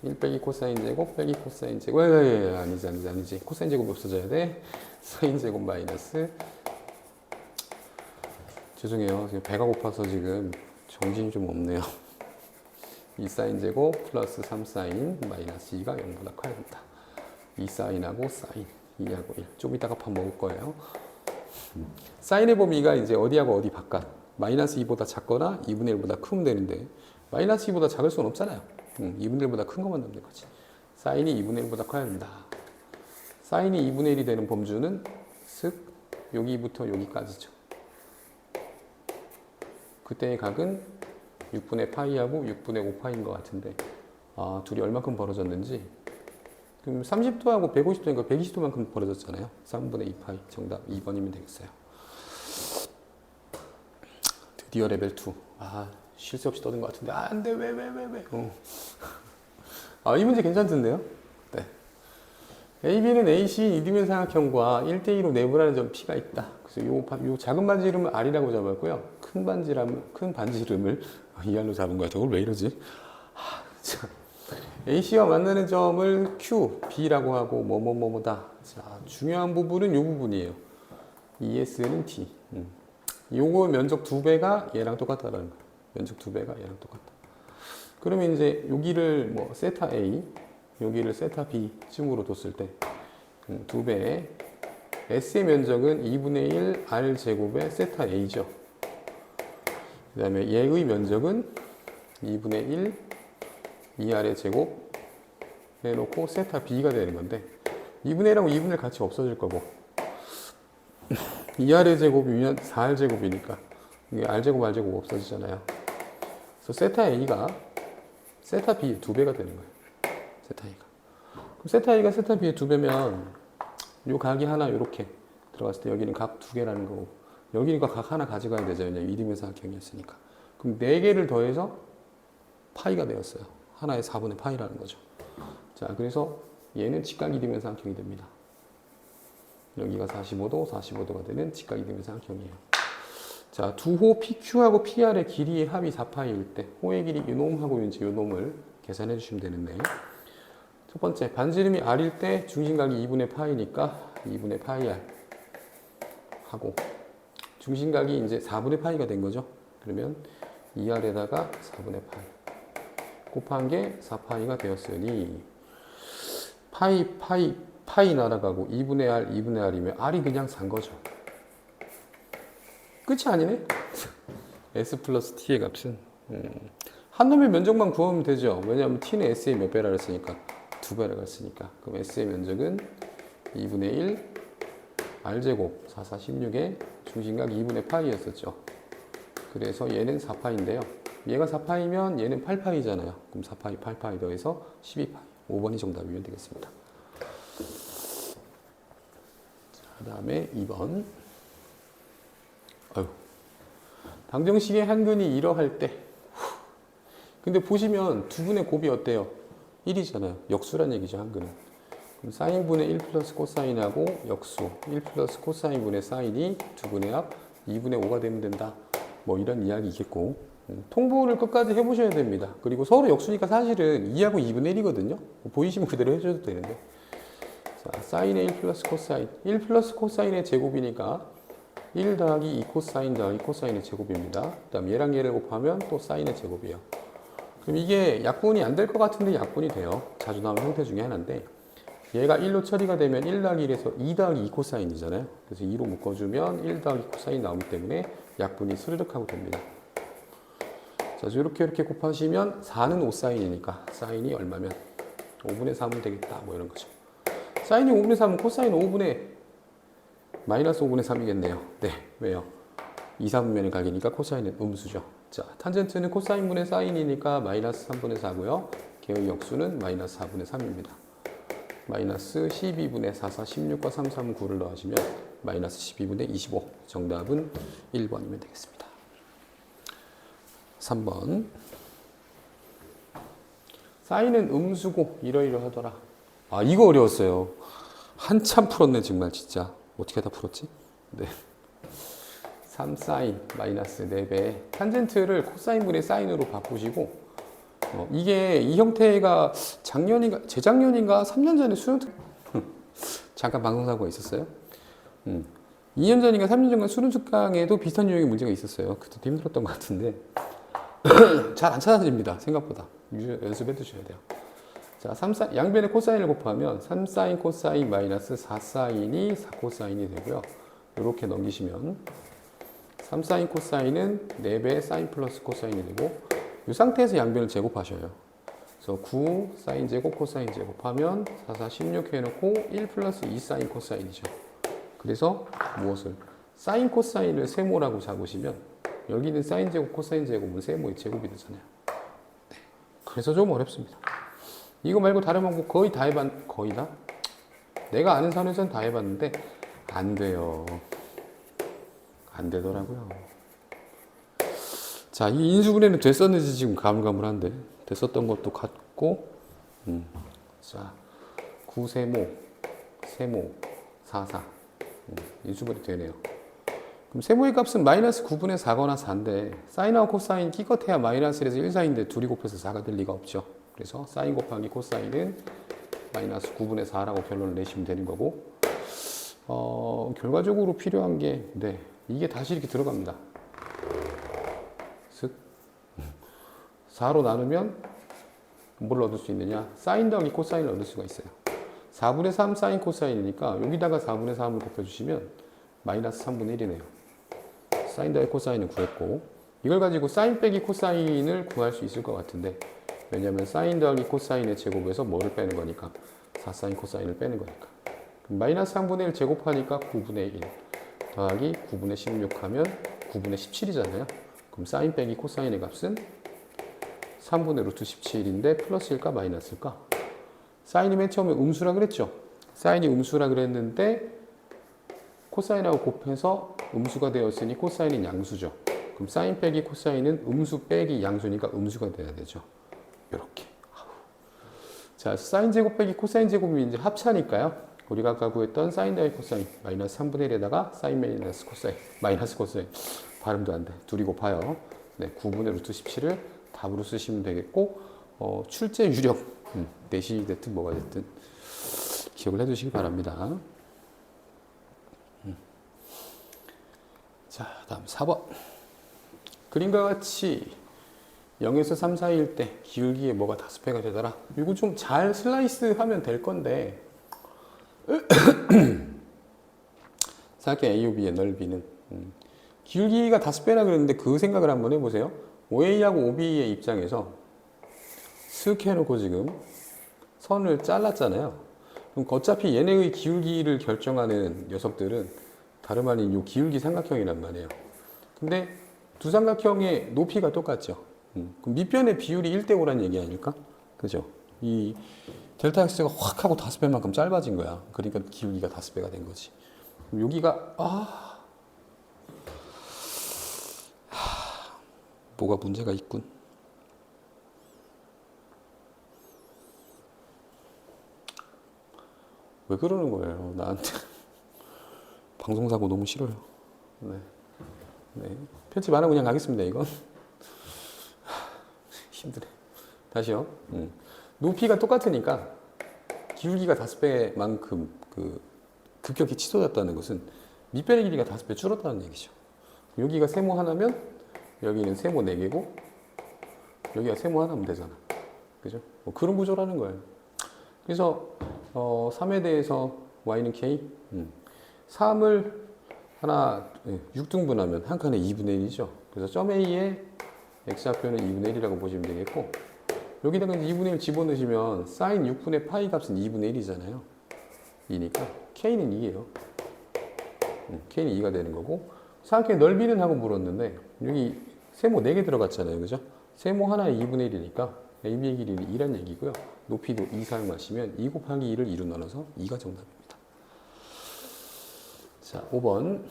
1 빼기 코사인 제곱 빼기 코사인 제곱. 아니지. 코사인 제곱이 없어져야 돼. 사인 제곱 마이너스. 죄송해요. 지금 배가 고파서 지금 정신이 좀 없네요. 2 사인 제곱 플러스 3 사인 마이너스 2가 0보다 커야 된다. 2 사인하고 사인 2하고 1. 좀 이따가 밥 먹을 거예요. 사인의 범위가 이제 어디하고 어디 바깥. 마이너스 2보다 작거나 2분의 1보다 크면 되는데 마이너스 2보다 작을 수는 없잖아요. 2분의 1보다 큰 것만 넣는 거지. 사인이 2분의 1보다 커야 된다. 사인이 2분의 1이 되는 범주는 쓱 여기부터 여기까지죠. 그때의 각은 6분의 파이하고 6분의 5파이인 것 같은데 둘이 얼마큼 벌어졌는지 그럼 30도하고 150도니까 120도만큼 벌어졌잖아요. 3분의 2파이 정답 2번이면 되겠어요. 드디어 레벨 2. 쉴 새 없이 떠든 것 같은데 안돼 왜. 이 문제 괜찮던데요? 네. AB는 AC 이등변 삼각형과 1대2로 내분하는 점 P가 있다. 그래서 요 작은 반지 이름을 R이라고 잡았고요. 큰 반지 이름을 ER로 잡은 거야. 저걸 왜 이러지? 자, AC와 만나는 점을 Q, B라고 하고 뭐뭐뭐뭐다. 자, 중요한 부분은 이 부분이에요. ES는 T. 요거 면적 2배가 얘랑 똑같다라는 거예요. 면적 2배가 얘랑 똑같다. 그러면 이제 여기를 뭐 세타 A, 여기를 세타 B 쯤으로 뒀을 때 2배 S의 면적은 2분의 1 R 제곱의 세타 A죠. 그 다음에 얘의 면적은 2분의 1 2R의 제곱 해놓고 세타 B가 되는 건데 2분의 1하고 2분의 1 같이 없어질 거고 2R의 제곱이면 4R 제곱이니까 이게 R 제곱 R 제곱 없어지잖아요. 그래서 세타 A가 세타 B의 2배가 되는 거예요. 세타 A가. 그럼 세타 A가 세타 B의 2배면 요 각이 하나 이렇게 들어갔을 때 여기는 각 2개라는 거고 여기니까 각 하나 가져가야 되잖아요. 이등변삼각형이었으니까. 그럼 4개를 더해서 파이가 되었어요. 하나의 4분의 파이라는 거죠. 자, 그래서 얘는 직각 이등변삼각형이 됩니다. 여기가 45도, 45도가 되는 직각 이등변삼각형이에요. 자, 두 호 PQ하고 PR의 길이의 합이 4파이일 때 호의 길이 요 놈하고 이제 요 놈을 계산해 주시면 되는데 첫 번째, 반지름이 R일 때 중심각이 2분의 파이니까 2분의 파이 R 하고 중심각이 이제 4분의 파이가 된 거죠. 그러면 2R에다가 4분의 파이 곱한 게 4파이가 되었으니 파이 날아가고 2분의 R, 2분의 R이면 R이 그냥 산 거죠. 끝이 아니네? S 플러스 T의 값은 한 놈의 면적만 구하면 되죠. 왜냐하면 T는 S의 몇 배라 그랬으니까 2배라 그랬으니까 그럼 S의 면적은 2분의 1 R제곱 4, 4, 16의 중심각 2분의 파이였었죠. 그래서 얘는 4파인데요. 얘가 4파이면 얘는 8파이잖아요. 그럼 4파이, 8파이 더해서 12파이. 5번이 정답이면 되겠습니다. 그 다음에 2번. 방정식의 한근이 이러할 때. 근데 보시면 두 분의 곱이 어때요? 1이잖아요. 역수란 얘기죠, 한근은. 그럼 사인분의 1 플러스 코사인하고 역수 1 플러스 코사인분의 사인이 두 분의 합 2분의 5가 되면 된다. 뭐 이런 이야기겠고 통보를 끝까지 해보셔야 됩니다. 그리고 서로 역수니까 사실은 2하고 2분의 1이거든요. 보이시면 그대로 해줘도 되는데 자, 사인의 1 플러스 코사인 1 플러스 코사인의 제곱이니까 1 더하기 2 코사인 더하기 코사인의 제곱입니다. 그 다음 얘랑 얘를 곱하면 또 사인의 제곱이에요. 그럼 이게 약분이 안 될 것 같은데 약분이 돼요. 자주 나오는 형태 중에 하나인데 얘가 1로 처리가 되면 1 더하기 1에서 2 더하기 2 코사인이잖아요. 그래서 2로 묶어주면 1 더하기 코사인 나오기 때문에 약분이 스르륵 하고 됩니다. 자, 이렇게 곱하시면 4는 5사인이니까 사인이 얼마면 5분의 3은 되겠다. 뭐 이런 거죠. 사인이 5분의 3은 코사인 5분의 마이너스 5분의 3이겠네요. 네, 왜요? 2, 4분면의 각이니까 코사인은 음수죠. 자, 탄젠트는 코사인분의 사인이니까 마이너스 3분의 4고요. 걔의 역수는 마이너스 4분의 3입니다. 마이너스 12분의 4, 4, 16과 3, 3, 9를 더하시면 마이너스 12분의 25. 정답은 1번이면 되겠습니다. 3번. 사인은 음수고 이러이러하더라. 아, 이거 어려웠어요. 한참 풀었네 정말 진짜. 어떻게 다 풀었지? 네. 3사인 마이너스 4배 탄젠트를 코사인분의 사인으로 바꾸시고 이게 이 형태가 작년인가 재작년인가 3년 전에 수능 잠깐 방송사고가 있었어요. 2년 전인가 3년 전인가 수능 특강에도 비슷한 유형의 문제가 있었어요. 그때 힘들었던 것 같은데 잘 안 찾아집니다. 생각보다 연습해 두셔야 돼요. 자, 양변의 코사인을 곱하면 3사인 코사인 마이너스 4사인이 4코사인이 되고요. 이렇게 넘기시면 3사인 코사인은 4배 사인 플러스 코사인이 되고 이 상태에서 양변을 제곱하셔요. 그래서 9 사인 제곱 코사인 제곱하면 4, 4, 16 해놓고 1 플러스 2 사인 코사인이죠. 그래서 무엇을? 사인 코사인을 세모라고 잡으시면 여기는 사인 제곱 코사인 제곱은 세모의 제곱이 되잖아요. 네. 그래서 좀 어렵습니다. 이거 말고 다른 방법 거의 다 거의 다? 내가 아는 선에서는 다 해봤는데 안 돼요. 안 되더라고요. 자, 이 인수분해는 됐었는지 지금 가물가물한데 됐었던 것도 같고 자, 9세모, 세모, 4, 4 인수분해 되네요. 그럼 세모의 값은 마이너스 9분의 4거나 4인데 사인하고 코사인 끼껏해야 마이너스 1에서 1 사이인데 둘이 곱해서 4가 될 리가 없죠. 그래서 사인 곱하기 코사인은 마이너스 9분의 4라고 결론을 내시면 되는 거고 결과적으로 필요한 게 네, 이게 다시 이렇게 들어갑니다. 슥 4로 나누면 뭘 얻을 수 있느냐? 사인 더하기 코사인을 얻을 수가 있어요. 4분의 3 사인 코사인이니까 여기다가 4분의 3을 곱해주시면 마이너스 3분의 1이네요. 사인 더하기 코사인을 구했고 이걸 가지고 사인 빼기 코사인을 구할 수 있을 것 같은데 왜냐하면 사인 더하기 코사인의 제곱에서 뭐를 빼는 거니까 4 사인 코사인을 빼는 거니까 그럼 마이너스 3분의 1 제곱하니까 9분의 1 더하기 9분의 16 하면 9분의 17이잖아요. 그럼 사인 빼기 코사인의 값은 3분의 루트 17인데 플러스일까 마이너스일까? 사인이 맨 처음에 음수라 그랬죠? 사인이 음수라 그랬는데 코사인하고 곱해서 음수가 되었으니 코사인은 양수죠. 그럼 사인 빼기 코사인은 음수 빼기 양수니까 음수가 돼야 되죠. 이렇게. 자, 사인 제곱 빼기 코사인 제곱이 이제 합차니까요. 우리가 아까 구했던 사인 더하기 코사인 마이너스 3분의 1에다가 사인 마이너스 코사인 마이너스 코사인 발음도 안 돼. 둘이 곱하여 네, 9분의 루트 17을 답으로 쓰시면 되겠고 출제 유력 내신이 됐든 뭐가 됐든 기억을 해두시기 바랍니다. 자, 다음 4번. 그림과 같이 0에서 3 사이일 때 기울기에 뭐가 다수배가 되더라. 이거 좀 잘 슬라이스 하면 될 건데 사각형 AOB의 넓이는 기울기가 다수배라 그랬는데 그 생각을 한번 해보세요. OA하고 OB의 입장에서 슥 해놓고 지금 선을 잘랐잖아요. 그럼 어차피 얘네의 기울기를 결정하는 녀석들은 다름 아닌 이 기울기 삼각형이란 말이에요. 근데 두 삼각형의 높이가 똑같죠. 그럼 밑변의 비율이 1대 5라는 얘기 아닐까? 그죠? 이 델타 X가 확 하고 5배만큼 짧아진 거야. 그러니까 기울기가 5배가 된 거지. 그럼 여기가 뭐가 문제가 있군. 왜 그러는 거예요? 나한테. 방송사고 너무 싫어요. 네. 네. 편집 안 하고 그냥 가겠습니다, 이건. 힘드네. 다시요. 높이가 똑같으니까 기울기가 5배만큼 급격히 치솟았다는 것은 밑변의 길이가 5배 줄었다는 얘기죠. 여기가 세모 하나면 여기는 세모 4개고 여기가 세모 하나면 되잖아. 그죠? 뭐 그런 구조라는 거예요. 그래서 3에 대해서 y는 k 3을 하나 6등분하면 한 칸에 2분의 1이죠. 그래서 점 A의 x좌표는 2분의 1이라고 보시면 되겠고 여기다가 2분의 1 집어넣으시면 사인 6분의 파이 값은 2분의 1이잖아요. 2니까 k는 2예요. k는 2가 되는 거고 사각형의 넓이는 하고 물었는데 여기 세모 4개 들어갔잖아요. 그죠? 세모 하나에 2분의 1이니까 AB의 길이는 2란 얘기고요. 높이도 2 사용하시면 2 곱하기 2를 2로 나눠서 2가 정답입니다. 자, 5번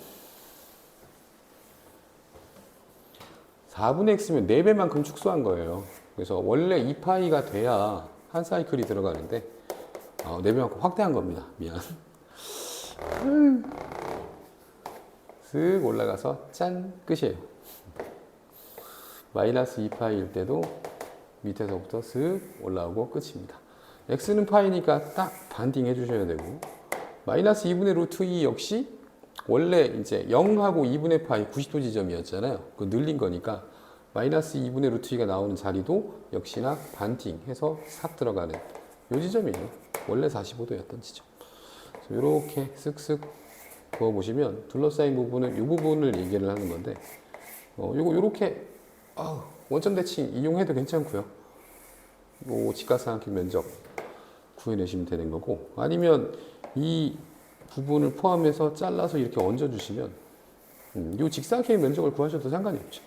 4분의 x면 4배만큼 축소한 거예요. 그래서 원래 2파이가 돼야 한 사이클이 들어가는데 4배만큼 확대한 겁니다. 미안. 쓱 올라가서 짠 끝이에요. 마이너스 2파이일 때도 밑에서부터 쓱 올라오고 끝입니다. x는 파이니까 딱 반딩 해주셔야 되고 마이너스 2분의 루트 2 역시 원래 이제 0하고 2분의 파이 90도 지점이었잖아요. 그거 늘린 거니까 마이너스 2분의 루트 2가 나오는 자리도 역시나 반딩 해서 싹 들어가는 요 지점이에요. 원래 45도였던 지점. 이렇게 쓱쓱 그어보시면 둘러싸인 부분은 이 부분을 얘기를 하는 건데 요거 요렇게 원점 대칭 이용해도 괜찮고요. 요 직각삼각형 면적 구해내시면 되는 거고 아니면 이 부분을 포함해서 잘라서 이렇게 얹어주시면 이 직사각형의 면적을 구하셔도 상관이 없죠.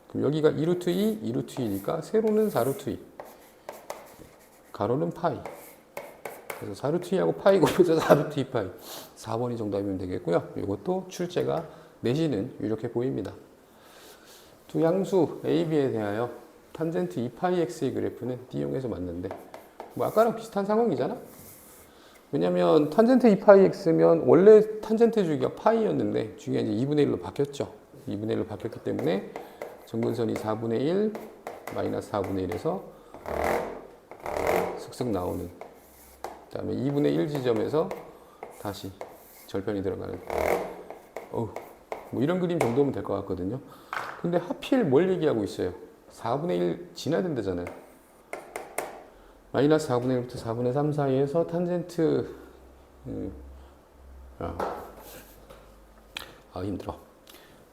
그럼 여기가 2루트 2, 2루트 2니까 세로는 4루트 2, 가로는 파이. 그래서 4루트 2하고 파이 곱해서 4루트 2 파이. 4번이 정답이면 되겠고요. 이것도 출제가 내시는 이렇게 보입니다. 두 양수 A, B에 대하여 탄젠트 2파이 x의 그래프는 D 이용해서 맞는데 뭐 아까랑 비슷한 상황이잖아. 왜냐면 탄젠트 2파이 x면 원래 탄젠트 주기가 파이였는데 주기가 이제 2분의 1로 바뀌었죠. 2분의 1로 바뀌었기 때문에 점근선이 4분의 1 마이너스 4분의 1에서 슥슥 나오는, 그 다음에 2분의 1 지점에서 다시 절편이 들어가는, 뭐 이런 그림 정도면 될 것 같거든요. 근데 하필 뭘 얘기하고 있어요? 4분의 1 지나야 된다잖아요. 마이너스 4분의 1부터 4분의 3 사이에서 탄젠트 힘들어.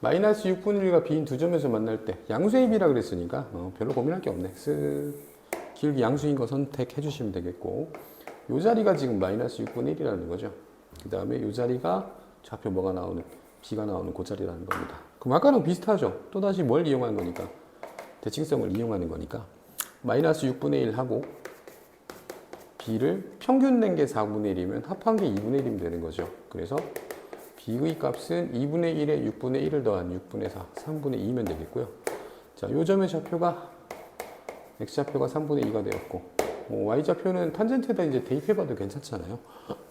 마이너스 6분의 1과 b인 두 점에서 만날 때 양수의 비라 그랬으니까 별로 고민할 게 없네. 쓱 기울기 양수인 거 선택해 주시면 되겠고, 요 자리가 지금 마이너스 6분의 1이라는 거죠. 그 다음에 요 자리가 좌표 뭐가 나오는, b가 나오는 그 자리라는 겁니다. 그럼 아까랑 비슷하죠. 또다시 뭘 이용하는 거니까, 대칭성을 이용하는 거니까 마이너스 6분의 1 하고 b를 평균 낸 게 4분의 1이면 합한 게 2분의 1이면 되는 거죠. 그래서 b의 값은 2분의 1에 6분의 1을 더한 6분의 4, 3분의 2면 되겠고요. 자, 요 점의 좌표가 x좌표가 3분의 2가 되었고, y좌표는 탄젠트에다 이제 대입해봐도 괜찮잖아요.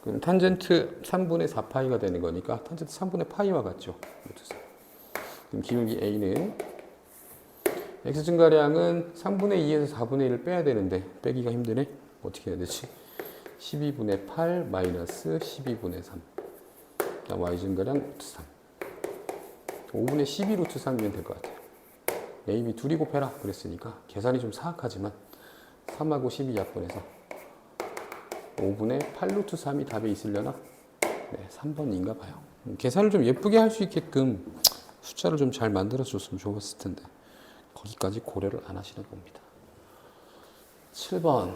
그럼 탄젠트 3분의 4파이가 되는 거니까 탄젠트 3분의 파이와 같죠. 그럼 기울기 a는 x 증가량은 3분의 2에서 4분의 1을 빼야 되는데 빼기가 힘드네. 어떻게 해야 되지? 12분의 8 마이너스 12분의 3. y 증가량 루트 3. 5분의 12 루트 3이면 될 것 같아요. a, b 둘이 곱해라 그랬으니까 계산이 좀 사악하지만 3하고 12 약분해서 5분의 8 루트 3이 답에 있으려나? 네, 3번인가 봐요. 계산을 좀 예쁘게 할 수 있게끔 숫자를 좀 잘 만들어 줬으면 좋았을 텐데 거기까지 고려를 안 하시는 겁니다. 7번.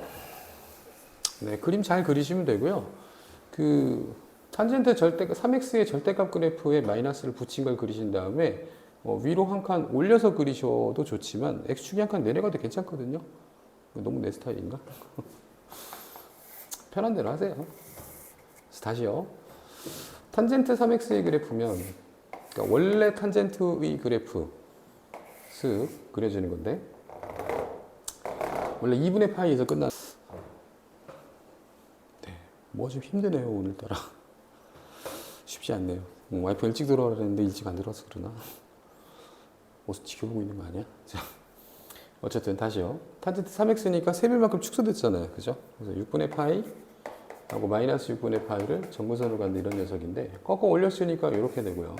네, 그림 잘 그리시면 되고요. 탄젠트 절대 3x의 절대값 그래프에 마이너스를 붙인 걸 그리신 다음에 위로 한 칸 올려서 그리셔도 좋지만 x축이 한 칸 내려가도 괜찮거든요. 너무 내 스타일인가? 편한 대로 하세요. 그래서 다시요. 탄젠트 3x의 그래프면, 그러니까 원래 탄젠트의 그래프 쓱 그려지는 건데, 원래 2분의 파이에서 끝난. 네, 뭐 좀 힘드네요 오늘따라. 쉽지 않네요. 와이프 일찍 들어오라 했는데 일찍 안 들어와서 그러나? 옷 지켜보고 있는 거 아니야? 자, 어쨌든 다시요. 탄젠트 3x니까 3배만큼 축소됐잖아요. 그죠? 그래서 6분의 파이 하고 마이너스 6분의 파이를 정근선으로 가는 이런 녀석인데 꺾어 올렸으니까 이렇게 되고요.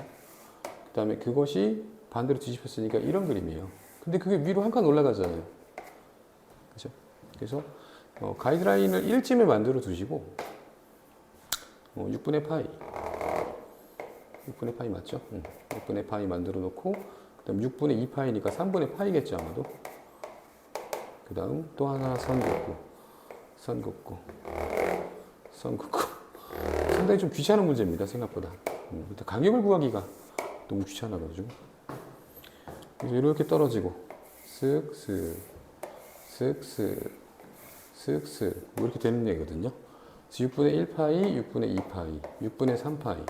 그 다음에 그것이 반대로 뒤집혔으니까 이런 그림이에요. 근데 그게 위로 한 칸 올라가잖아요. 그죠? 그래서 가이드라인을 1쯤에 만들어 두시고 6분의 파이 6분의 파이 맞죠? 6분의 파이 만들어 놓고 그 다음 6분의 2파이니까 3분의 파이겠죠 아마도. 그 다음 또 하나 선 긋고 선 긋고 선 긋고. 상당히 좀 귀찮은 문제입니다 생각보다. 간격을 구하기가 너무 귀찮아가지고. 그래서 이렇게 떨어지고 쓱쓱 쓱쓱 쓱쓱 뭐 이렇게 되는 얘기거든요. 6분의 1파이, 6분의 2파이, 6분의 3파이,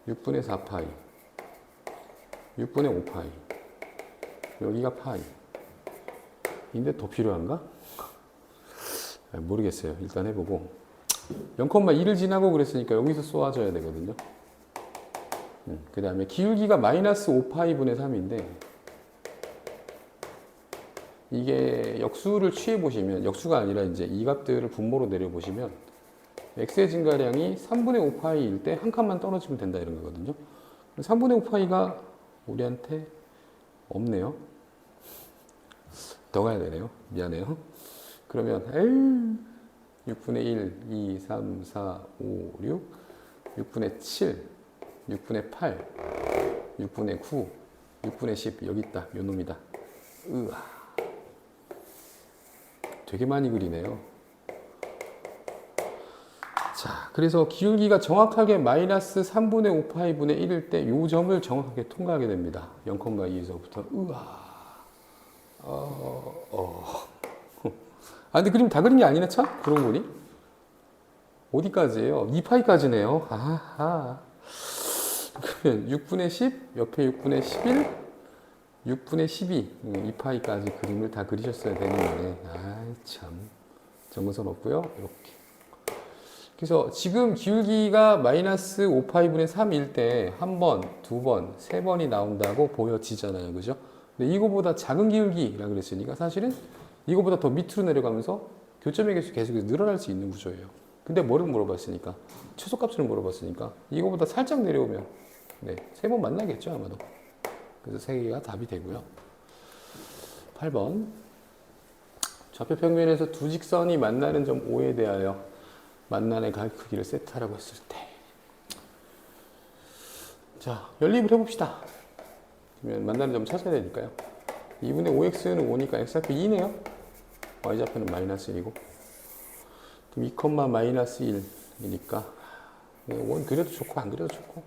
6분의 4파이, 6분의 5파이, 여기가 파이. 인데 더 필요한가? 모르겠어요. 일단 해보고 0,1을 지나고 그랬으니까 여기서 쏘아줘야 되거든요. 그 다음에 기울기가 마이너스 5파이분의 3인데 이게 역수를 취해보시면, 역수가 아니라 이제 이 값들을 분모로 내려보시면 x의 증가량이 3분의 5파이일 때 한 칸만 떨어지면 된다 이런 거거든요. 3분의 5파이가 우리한테 없네요. 더 가야 되네요. 미안해요. 그러면 6분의 1, 2, 3, 4, 5, 6, 6분의 7, 6분의 8, 6분의 9, 6분의 10 여기 있다. 요 놈이다. 으아. 되게 많이 그리네요. 자, 그래서 기울기가 정확하게 마이너스 3분의 5파이분의 1일 때 요 점을 정확하게 통과하게 됩니다. 0,2에서부터 으아. 근데 그림 다 그린 게 아니네, 참? 그러고 보니? 어디까지예요? 2파이까지네요. 아하. 그러면 6분의 10, 옆에 6분의 11, 6분의 12, 2파이까지 그림을 다 그리셨어야 되는 거네. 아이, 참. 정근선 없고요. 이렇게. 그래서 지금 기울기가 마이너스 5파이분의 3일 때 한 번, 두 번, 세 번이 나온다고 보여지잖아요. 그죠? 근데 이거보다 작은 기울기라고 그랬으니까 사실은 이거보다 더 밑으로 내려가면서 교점의 개수 계속 늘어날 수 있는 구조예요. 근데 뭐를 물어봤으니까? 최소값을 물어봤으니까 이거보다 살짝 내려오면 네, 세 번 만나겠죠 아마도. 그래서 세 개가 답이 되고요. 8번 좌표 평면에서 두 직선이 만나는 점 O에 대하여 만나는 각 크기를 세트하라고 했을 때, 자 연립을 해봅시다. 그러면 만나는 점 찾아야 되니까요. 2분의 5x는 5니까 x좌표 2네요. y좌표는 마이너스 1이고, 그럼 2, 마이너스 1이니까 원 그려도 좋고 안 그려도 좋고,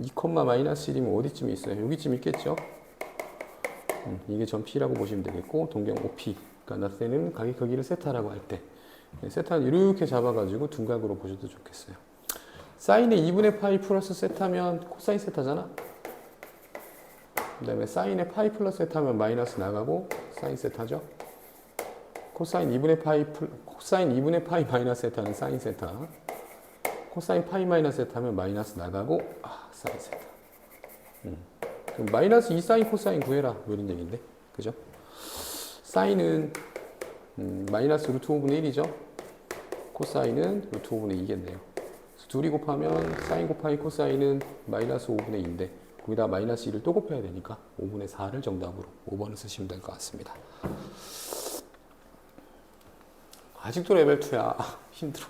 2, 마이너스 1이면 어디쯤에 있어요? 여기쯤 있겠죠. 이게 점 P라고 보시면 되겠고, 동경 OP가 나타내는 각의 크기를 세타라고 할 때, 세타는 이렇게 잡아가지고 둔각으로 보셔도 좋겠어요. 사인의 2분의 파이 플러스 세타면 코사인 세타잖아. 그 다음에 사인의 파이 플러스 세타면 마이너스 나가고 사인 세타죠. 코사인 2분의 파이 마이너스 세타는 사인 세타. 코사인 파이 마이너스 세타면 마이너스 나가고 사인 세타. 그럼 마이너스 2 사인 코사인 구해라 뭐 이런 얘기인데, 그죠? 사인은 마이너스 루트 5분의 1이죠. 코사인은 루트 5분의 2겠네요. 둘이 곱하면 사인 곱하기 코사인은 마이너스 5분의 2인데 거기다 마이너스 1을 또 곱해야 되니까 5분의 4를 정답으로 5번을 쓰시면 될 것 같습니다. 아직도 레벨 2야. 힘들어.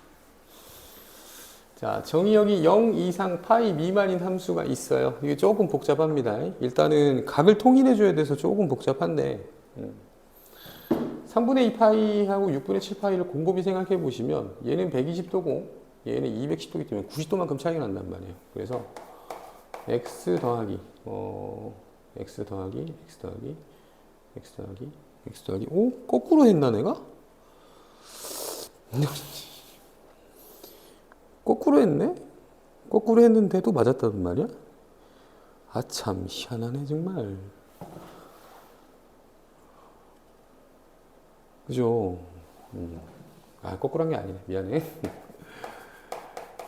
자, 정의역이 0 이상 파이 미만인 함수가 있어요. 이게 조금 복잡합니다. 일단은 각을 통일해줘야 돼서 조금 복잡한데 3분의 2 파이하고 6분의 7 파이를 곰곰이 생각해 보시면 얘는 120도고 얘는 210도이기 때문에 90도만큼 차이가 난단 말이에요. 그래서 x 더하기 x 더하기 x 더하기 x 더하기 x 더하기 오? 거꾸로 했나 내가? 거꾸로 했네? 거꾸로 했는데도 맞았단 말이야? 아 참 희한하네 정말. 그죠? 거꾸로 한 게 아니네. 미안해.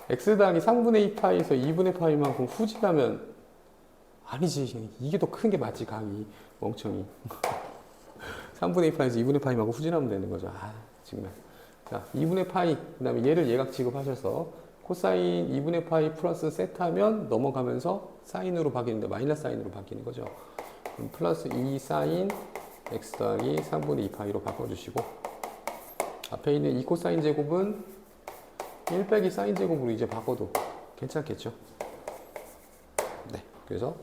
x 더하기 3분의 2 파이에서 2분의 파이만큼 후지가면 아니지. 이게 더 큰 게 맞지 각이. 멍청이. 3분의 2 파이에서 2분의 파이만큼 후진하면 되는 거죠. 정말. 자, 2분의 파이, 그 다음에 얘를 예각 취급하셔서 코사인 2분의 파이 플러스 세타면 넘어가면서 사인으로 바뀌는데 마이너스 사인으로 바뀌는 거죠. 그럼 플러스 2 사인 x 더하기 3분의 2 파이로 바꿔주시고, 앞에 있는 2 코사인 제곱은 1 빼기 사인 제곱으로 이제 바꿔도 괜찮겠죠. 네, 그래서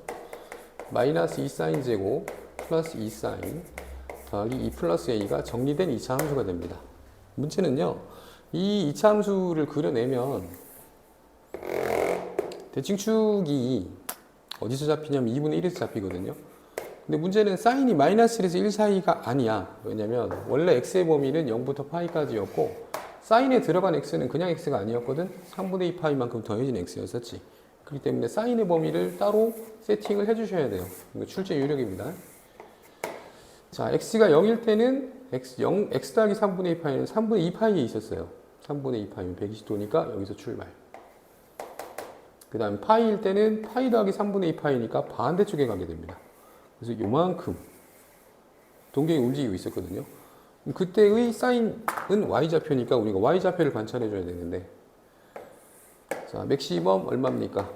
마이너스 2 사인 제곱 플러스 2 사인 더하기 2 플러스 a가 정리된 2차 함수가 됩니다. 문제는요, 이 2차 함수를 그려내면 대칭축이 어디서 잡히냐면 2분의 1에서 잡히거든요. 근데 문제는 사인이 마이너스 1에서 1 사이가 아니야. 왜냐면 원래 x의 범위는 0부터 파이까지였고 사인에 들어간 x는 그냥 x가 아니었거든. 3분의 2 파이만큼 더해진 x였었지. 그렇기 때문에 사인의 범위를 따로 세팅을 해주셔야 돼요. 이거 출제 요령입니다. 자, x가 0일 때는 x 더하기 3분의 2 파이는 3분의 2 파이에 있었어요. 3분의 2 파이면 120도니까 여기서 출발. 그 다음 파이일 때는 파이 더하기 3분의 2 파이니까 반대쪽에 가게 됩니다. 그래서 요만큼 동경이 움직이고 있었거든요. 그때의 사인은 y좌표니까 우리가 y좌표를 관찰해 줘야 되는데, 자, 맥시멈 얼마입니까?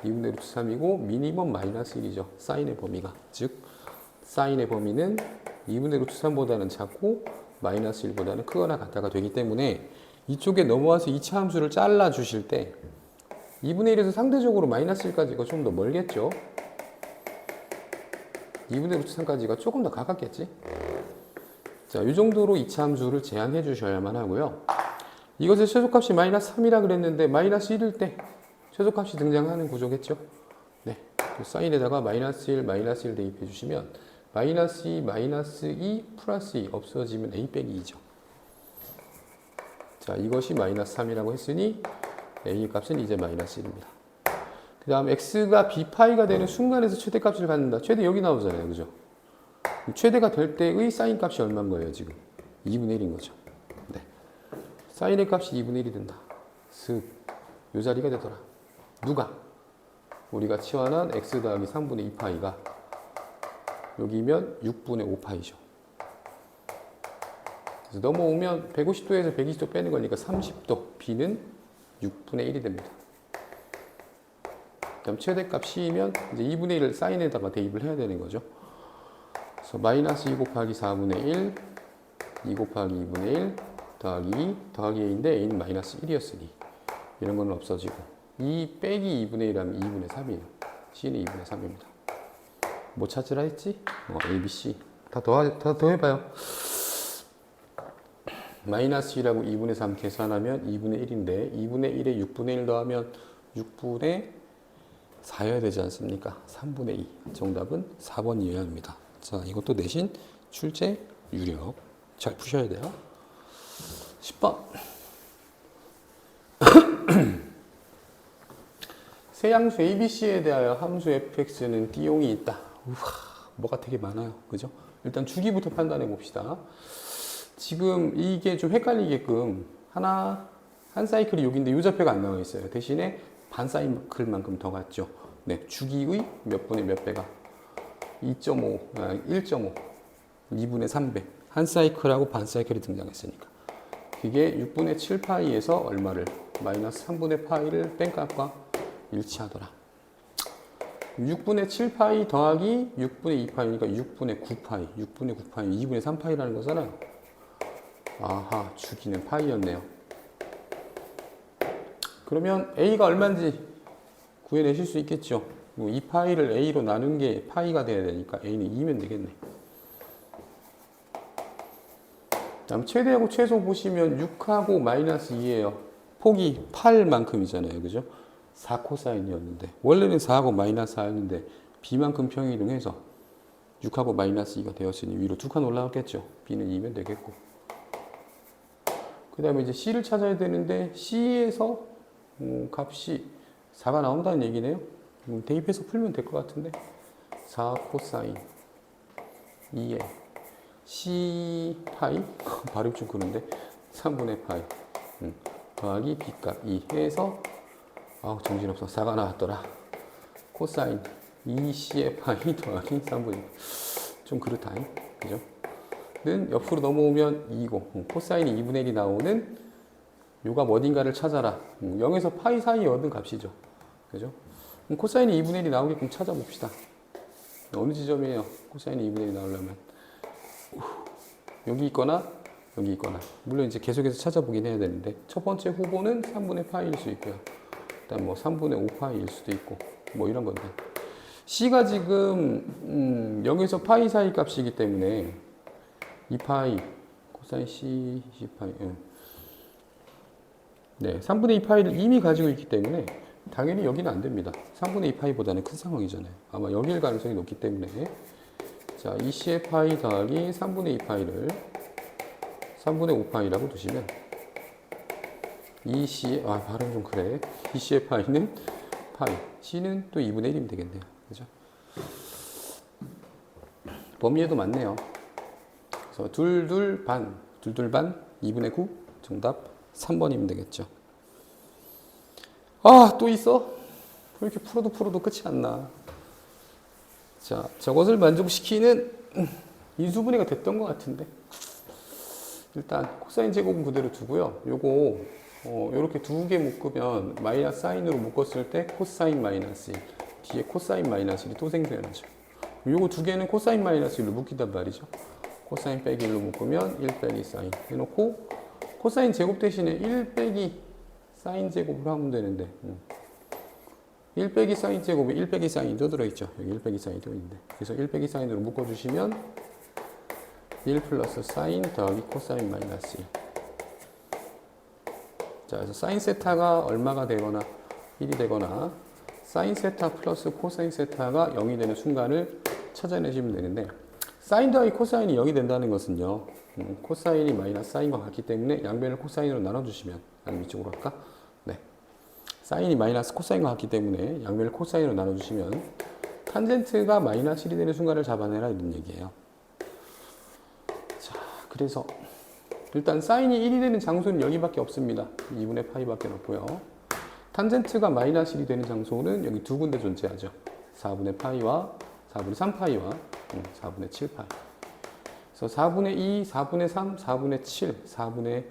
2분의 루트 3이고 미니멈 마이너스 1이죠. 사인의 범위가. 즉 사인의 범위는 2분의 루트 3보다는 작고 마이너스 1보다는 크거나 같다가 되기 때문에 이쪽에 넘어와서 2차 함수를 잘라 주실 때 2분의 1에서 상대적으로 마이너스 1까지가 좀 더 멀겠죠. 2분의 루트 3까지가 조금 더 가깝겠지. 자, 이 정도로 2차 함수를 제한해 주셔야만 하고요. 이것의 최소값이 마이너스 3이라 그랬는데 마이너스 1일 때 최소값이 등장하는 구조겠죠. 네, 사인에다가 마이너스 1, 마이너스 1 대입해 주시면 마이너스 2, 마이너스 2, 플러스 2 없어지면 a 빼기 2죠. 자, 이것이 마이너스 3이라고 했으니 a 값은 이제 마이너스 1입니다. 그 다음 x가 b파이가 되는 순간에서 최대값을 갖는다. 최대 여기 나오잖아요. 그죠? 최대가 될 때의 사인 값이 얼마인 거예요, 지금? 2분의 1인 거죠. 네. 사인의 값이 2분의 1이 된다. 슥. 요 자리가 되더라. 누가? 우리가 치환한 x 더하기 3분의 2파이가 여기면 6분의 5파이죠. 그래서 넘어오면 150도에서 120도 빼는 거니까 30도. b는 6분의 1이 됩니다. 그럼 최대값 c이면 이제 2분의 1을 사인에다가 대입을 해야 되는 거죠. 그래서 마이너스 2 곱하기 4분의 1, 2 곱하기 2분의 1, 더하기 2, 더하기 a인데 a는 마이너스 1이었으니 이런 건 없어지고 2 빼기 2분의 1하면 2분의 3이에요. c는 2분의 3입니다. 뭐 찾으라 했지? a, b, c. 다 더해봐요. 마이너스 1하고 2분의 3 계산하면 2분의 1인데 2분의 1에 6분의 1 더하면 6분의 4여야 되지 않습니까? 3분의 2. 정답은 4번이어야 합니다. 자, 이것도 대신 출제 유력. 잘 푸셔야 돼요. 10번. 세 양수 ABC에 대하여 함수 fx는 띠용이 있다. 우와, 뭐가 되게 많아요. 그죠? 일단 주기부터 판단해 봅시다. 지금 이게 좀 헷갈리게끔 한 사이클이 여기인데 이 좌표가 안 나와 있어요. 대신에 반 사이클만큼 더 갔죠. 네, 주기의 몇 분의 몇 배가 2.5, 1.5, 2분의 3배. 한 사이클하고 반 사이클이 등장했으니까. 그게 6분의 7파이에서 얼마를? 마이너스 3분의 파이를 뺀 값과 일치하더라. 6분의 7파이 더하기 6분의 2파이니까 6분의 9파이. 6분의 9파이, 2분의 3파이라는 거잖아요. 아하, 주기는 파이였네요. 그러면 A가 얼마인지 구해내실 수 있겠죠. 이 파이를 A로 나눈 게 파이가 돼야 되니까 A는 2면 되겠네. 다음 최대하고 최소 보시면 6하고 마이너스 2예요. 폭이 8만큼이잖아요. 그죠? 4코사인이었는데 원래는 4하고 마이너스 4였는데 B만큼 평이동해서 6하고 마이너스 2가 되었으니 위로 2칸 올라갔겠죠. B는 2면 되겠고 그 다음에 이제 C를 찾아야 되는데 C에서 값이 4가 나온다는 얘기네요. 대입해서 풀면 될 것 같은데 4 코사인 2에 C 파이 발음 좀 그런데 3분의 파이 더하기 B값 2 해서 정신없어 4가 나왔더라. 코사인 2C의 파이 더하기 3분의 좀 그렇다. 그죠? 는 옆으로 넘어오면 2고 코사인이 2분의 1이 나오는 요가 어딘가를 찾아라. 0에서 파이 사이에 얻은 값이죠. 그죠? 코사인이 2분의 1이 나오게끔 찾아봅시다. 어느 지점이에요? 코사인이 2분의 1이 나오려면 여기 있거나 여기 있거나 물론 이제 계속해서 찾아보긴 해야 되는데 첫 번째 후보는 3분의 파이일 수 있고요. 일단 뭐 3분의 5파이일 수도 있고 뭐 이런 건데 C가 지금 0에서 파이 사이 값이기 때문에 2파이 코사인 C, C파이 네, 3분의 2파이를 이미 가지고 있기 때문에 당연히 여기는 안 됩니다. 3분의 2파이보다는 큰 상황이잖아요. 아마 여기일 가능성이 높기 때문에 자, 2C의 파이 더하기 3분의 2파이를 3분의 5파이라고 두시면 2C의 발음 좀 그래. 2C의 파이는 파이, C는 또 2분의 1이면 되겠네요. 그죠? 범위에도 맞네요. 그래서 둘둘 반 2분의 9 정답 3번이면 되겠죠. 또 있어? 왜 이렇게 풀어도 끝이 안 나? 자, 저것을 만족시키는 인수분해가 됐던 것 같은데 일단 코사인 제곱은 그대로 두고요. 요거 요렇게 두 개 묶으면 마이너스 사인으로 묶었을 때 코사인 마이너스 1 뒤에 코사인 마이너스 1이 또 생겨나죠. 요거 두 개는 코사인 마이너스 1로 묶인단 말이죠. 코사인 빼기 1로 묶으면 1 빼기 사인 해놓고 코사인 제곱 대신에 1 빼기 사인 제곱을 하면 되는데 1 빼기 사인 제곱에 1 빼기 사인이 또 들어있죠. 여기 1 빼기 사인이 또 있는데 그래서 1 빼기 사인으로 묶어주시면 1 플러스 사인 더하기 코사인 마이너스 1 자, 그래서 사인 세타가 얼마가 되거나 1이 되거나 사인 세타 플러스 코사인 세타가 0이 되는 순간을 찾아내시면 되는데 사인 더하기 코사인이 0이 된다는 것은요. 코사인이 마이너스 사인과 같기 때문에 양변을 코사인으로 나눠주시면 아니면 이쪽으로 할까? 네. 사인이 마이너스 코사인과 같기 때문에 양변을 코사인으로 나눠주시면 탄젠트가 마이너스 1이 되는 순간을 잡아내라 이런 얘기예요. 자, 그래서 일단 사인이 1이 되는 장소는 여기밖에 없습니다. 2분의 파이밖에 없고요. 탄젠트가 마이너스 1이 되는 장소는 여기 두 군데 존재하죠. 4분의 파이와 4분의 3파이와 4분의 7파이. 그래서 4분의 2, 4분의 3, 4분의 7, 4분의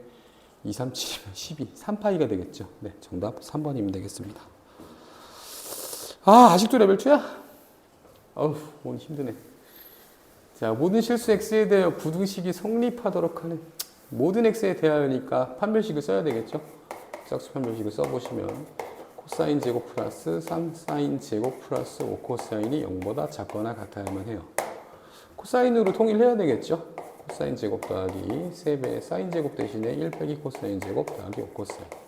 2, 3, 7, 12, 3파이가 되겠죠. 네, 정답 3번이면 되겠습니다. 아직도 레벨 2야? 어우, 오늘 힘드네. 자, 모든 실수 x에 대하여 부등식이 성립하도록 하는 모든 x에 대하여니까 판별식을 써야 되겠죠. 짝수 판별식을 써보시면 코사인 제곱 플러스 3사인 제곱 플러스 5코사인이 0보다 작거나 같아야만 해요. 코사인으로 통일해야 되겠죠. 코사인 제곱 더하기 3배의 사인 제곱 대신에 1 빼기 코사인 제곱 더하기 5코사인.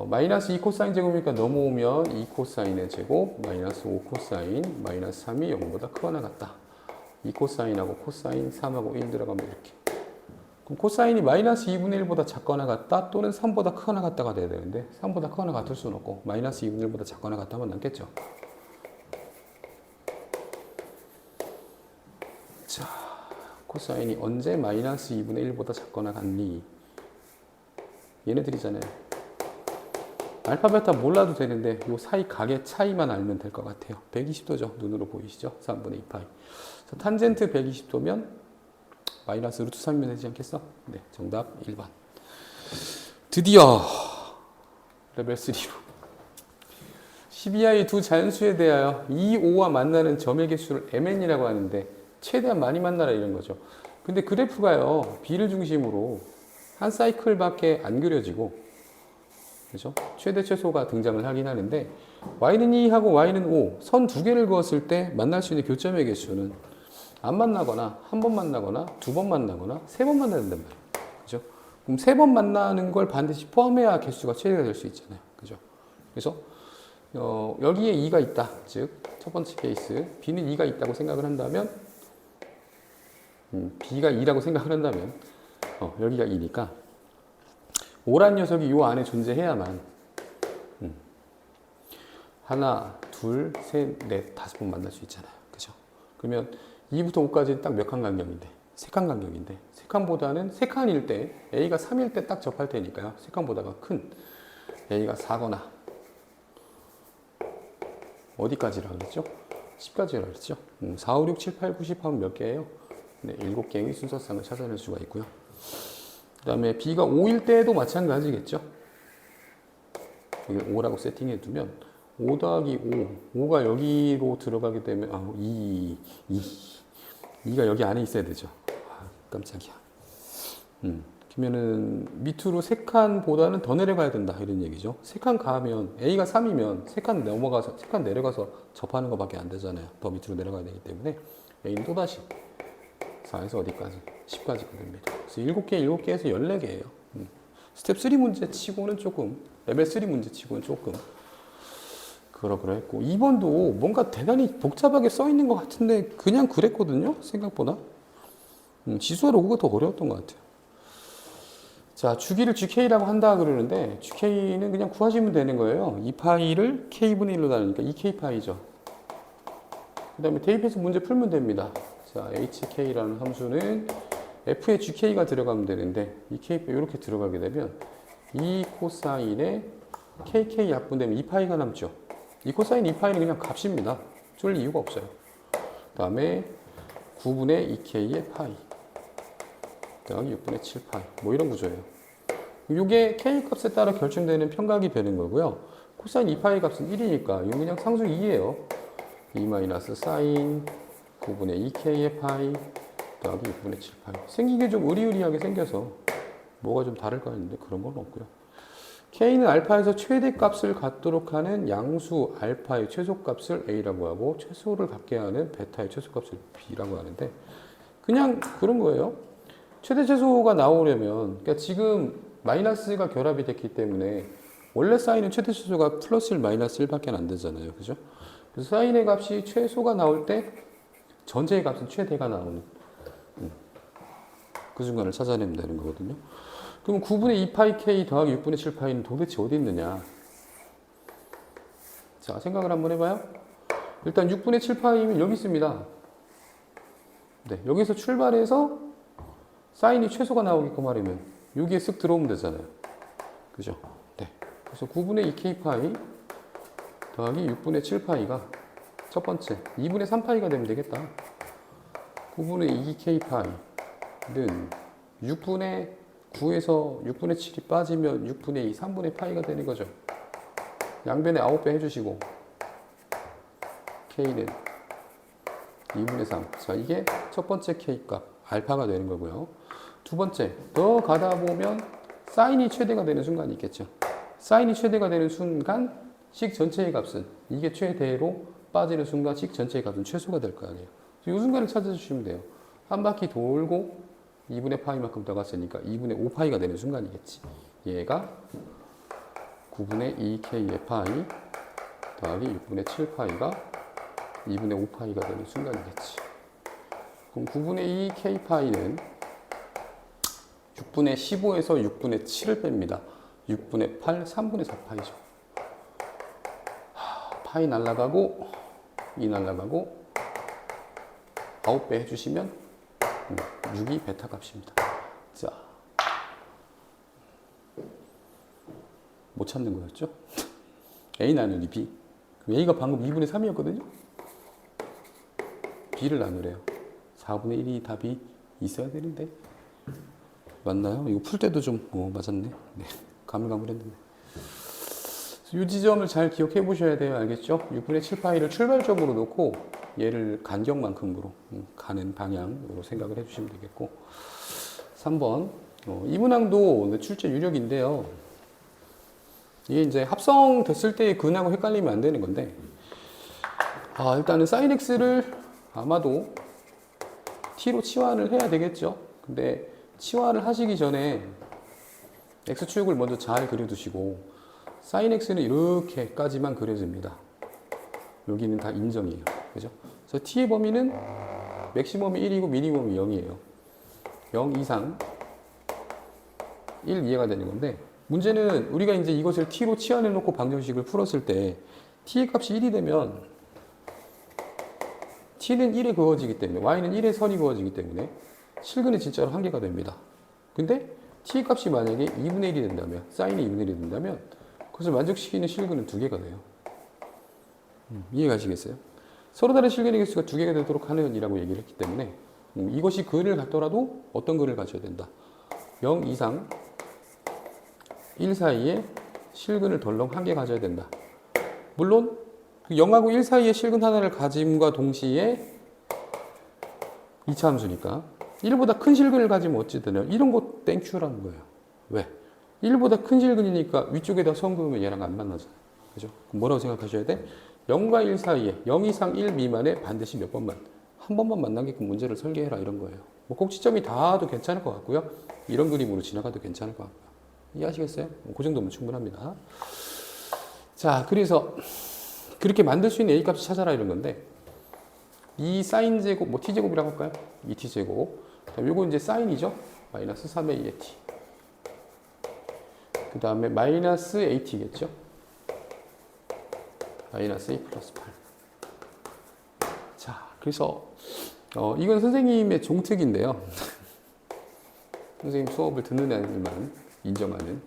마이너스 2코사인 제곱이니까 넘어오면 2코사인의 제곱 마이너스 5코사인 마이너스 3이 0보다 크거나 같다. 2코사인하고 코사인 3하고 1 들어가면 이렇게. 그럼 코사인이 마이너스 2분의 1보다 작거나 같다 또는 3보다 크거나 같다가 돼야 되는데 3보다 크거나 같을 수는 없고 마이너스 2분의 1보다 작거나 같다면 남겠죠. 자, 코사인이 언제 마이너스 2분의 1보다 작거나 같니? 얘네들이잖아요. 알파, 베타 몰라도 되는데 요 사이 각의 차이만 알면 될 것 같아요. 120도죠. 눈으로 보이시죠? 3분의 2파이. 탄젠트 120도면 마이너스 루트 3이면 되지 않겠어? 네, 정답 1번. 드디어 레벨 3로 12i 두 자연수에 대하여 2, 5와 만나는 점의 개수를 mn이라고 하는데 최대한 많이 만나라 이런 거죠. 근데 그래프가요, b를 중심으로 한 사이클밖에 안 그려지고 그죠? 최대 최소가 등장을 하긴 하는데 y는 2하고 y는 5 선 두 개를 그었을 때 만날 수 있는 교점의 개수는 안 만나거나 한 번 만나거나 두 번 만나거나 세 번 만나야 된단 말이에요. 그죠? 그럼 세 번 만나는 걸 반드시 포함해야 개수가 최대가 될 수 있잖아요. 그죠? 그래서 여기에 2가 있다. 즉 첫 번째 케이스 b는 2가 있다고 생각을 한다면 b가 2라고 생각을 한다면 여기가 2니까 5란 녀석이 요 안에 존재해야만 하나, 둘, 셋, 넷, 5번 만날 수 있잖아요. 그죠? 그러면 2부터 5까지는 딱 몇 칸 간격인데? 3칸 간격인데 3칸보다는 3칸일 때 A가 3일 때 딱 접할 테니까요. 3칸보다가 큰 A가 4거나 어디까지라 그랬죠? 10까지라 그랬죠? 4, 5, 6, 7, 8, 9, 10 하면 몇 개예요? 네, 7개의 순서상을 찾아낼 수가 있고요. 그 다음에 B가 5일 때도 마찬가지겠죠. 여기 5라고 세팅해 두면 5 더하기 5, 5가 여기로 들어가게 되면 2가 여기 안에 있어야 되죠. 깜짝이야. 그러면은 밑으로 3칸보다는 더 내려가야 된다 이런 얘기죠. 3칸 가면 A가 3이면 3칸 넘어가서 3칸 내려가서 접하는 것밖에 안 되잖아요. 더 밑으로 내려가야 되기 때문에 A는 또다시 4에서 어디까지? 10까지 됩니다. 그래서 7개에서 14개예요. 스텝 3 문제 치고는 조금, 레벨 3 문제 치고는 조금 그러했고 2번도 뭔가 대단히 복잡하게 써 있는 것 같은데 그냥 그랬거든요. 생각보다. 지수와 로그가 더 어려웠던 것 같아요. 자, 주기를 GK라고 한다 그러는데 GK는 그냥 구하시면 되는 거예요. 2파이를 K분의 1로 나누니까 2K파이죠. 그 다음에 대입해서 문제 풀면 됩니다. 자, HK라는 함수는 F에 GK가 들어가면 되는데 2K 이렇게 들어가게 되면 2 코사인에 KK 약분되면 2파이가 남죠. 2 코사인 2파이는 그냥 값입니다. 쫄 이유가 없어요. 그 다음에 9분의 2K의 파이 더하기 6분의 7파이 뭐 이런 구조예요. 이게 K 값에 따라 결정되는 평각이 되는 거고요. 코사인 2파이 값은 1이니까 이건 그냥 상수 2예요. 2 마이너스 사인 9분의 2K의 파이 더하기 6분의 7파이. 생긴 게 좀 으리으리하게 생겨서 뭐가 좀 다를까 했는데 그런 건 없고요. K는 알파에서 최대값을 갖도록 하는 양수 알파의 최소값을 A라고 하고 최소를 갖게 하는 베타의 최소값을 B라고 하는데 그냥 그런 거예요. 최대 최소가 나오려면 그러니까 지금 마이너스가 결합이 됐기 때문에 원래 사인은 최대 최소가 플러스 1 마이너스 1밖에 안 되잖아요. 그죠? 그래서 사인의 값이 최소가 나올 때 전체의 값은 최대가 나오는 그 순간을 찾아내면 되는 거거든요. 그럼 9분의 2파이 K 더하기 6분의 7파이는 도대체 어디 있느냐? 자, 생각을 한번 해봐요. 일단 6분의 7파이면 여기 있습니다. 네, 여기서 출발해서 사인이 최소가 나오게끔 하려면 여기에 쓱 들어오면 되잖아요. 그죠? 네. 그래서 9분의 2k파이 더하기 6분의 7파이가 첫 번째, 2분의 3파이가 되면 되겠다. 9분의 2k파이는 6분의 9에서 6분의 7이 빠지면 6분의 2, 3분의 파이가 되는 거죠. 양변에 9배 해주시고 k는 2분의 3. 자, 이게 첫 번째 k 값 알파가 되는 거고요. 두 번째, 더 가다 보면 사인이 최대가 되는 순간이 있겠죠. 사인이 최대가 되는 순간 식 전체의 값은 이게 최대로 빠지는 순간 식 전체의 값은 최소가 될 거 아니에요. 이 순간을 찾아주시면 돼요. 한 바퀴 돌고 2분의 파이만큼 더 갔으니까 2분의 5파이가 되는 순간이겠지. 얘가 9분의 2k의 파이 더하기 6분의 7파이가 2분의 5파이가 되는 순간이겠지. 그럼 9분의 2k파이는 6분의 15에서 6분의 7을 뺍니다. 6분의 8, 3분의 4파이죠. 파이 날라가고 2 날라가고 9배 해주시면 6이 베타 값입니다. 자, 못 찾는 거였죠? A 나누기 B. 그럼 A가 방금 2분의 3이었거든요? B를 나누래요. 4분의 1이 답이 있어야 되는데. 맞나요? 이거 풀 때도 좀, 맞았네. 네. 가물가물했는데. 이 지점을 잘 기억해 보셔야 돼요. 알겠죠? 6분의 7파이를 출발점으로 놓고 얘를 간격만큼으로 가는 방향으로 생각을 해주시면 되겠고. 3번. 이 문항도 출제 유력인데요. 이게 이제 합성됐을 때의 근하고 헷갈리면 안 되는 건데, 일단은 sin x를 아마도 t로 치환을 해야 되겠죠. 근데 치환을 하시기 전에 x축을 먼저 잘 그려두시고 sin x는 이렇게까지만 그려집니다. 여기는 다 인정이에요. 그죠? 그래서 t의 범위는 맥시멈이 1이고 미니멈이 0이에요. 0 이상 1 이해가 되는 건데, 문제는 우리가 이제 이것을 t로 치환해 놓고 방정식을 풀었을 때 t의 값이 1이 되면 t는 1에 그어지기 때문에 y는 1에 선이 그어지기 때문에 실근이 진짜로 한 개가 됩니다. 근데 t의 값이 만약에 2분의 1이 된다면, 사인이 2분의 1이 된다면 그것을 만족시키는 실근은 2개가 돼요. 이해가시겠어요? 서로 다른 실근의 개수가 2개가 되도록 하는 이라고 얘기를 했기 때문에 이것이 근을 갖더라도 어떤 근을 가져야 된다. 0 이상 1 사이에 실근을 덜렁 한 개 가져야 된다. 물론 0하고 1 사이에 실근 하나를 가짐과 동시에 2차 함수니까 1보다 큰 실근을 가지면 어찌되냐, 이런 거 땡큐라는 거예요. 왜? 1보다 큰 실근이니까 위쪽에다 선 그으면 얘랑 안 만나잖아요. 그죠? 그럼 뭐라고 생각하셔야 돼? 0과 1 사이에 0 이상 1 미만에 반드시 몇 번만, 한 번만 만나게끔 문제를 설계해라, 이런 거예요. 뭐 꼭지점이 닿아도 괜찮을 것 같고요. 이런 그림으로 지나가도 괜찮을 것 같고요. 이해하시겠어요? 그 정도면 충분합니다. 자, 그래서 그렇게 만들 수 있는 A 값을 찾아라, 이런 건데, 이 사인 제곱, 뭐 t 제곱이라고 할까요? 2t 제곱. 그다음 요거 이제 사인이죠. 마이너스 3a 의 t. 그 다음에 마이너스 at겠죠. 마이너스 a 플러스 8. 자, 그래서 이건 선생님의 종특인데요. 선생님 수업을 듣는 애들만 인정하는,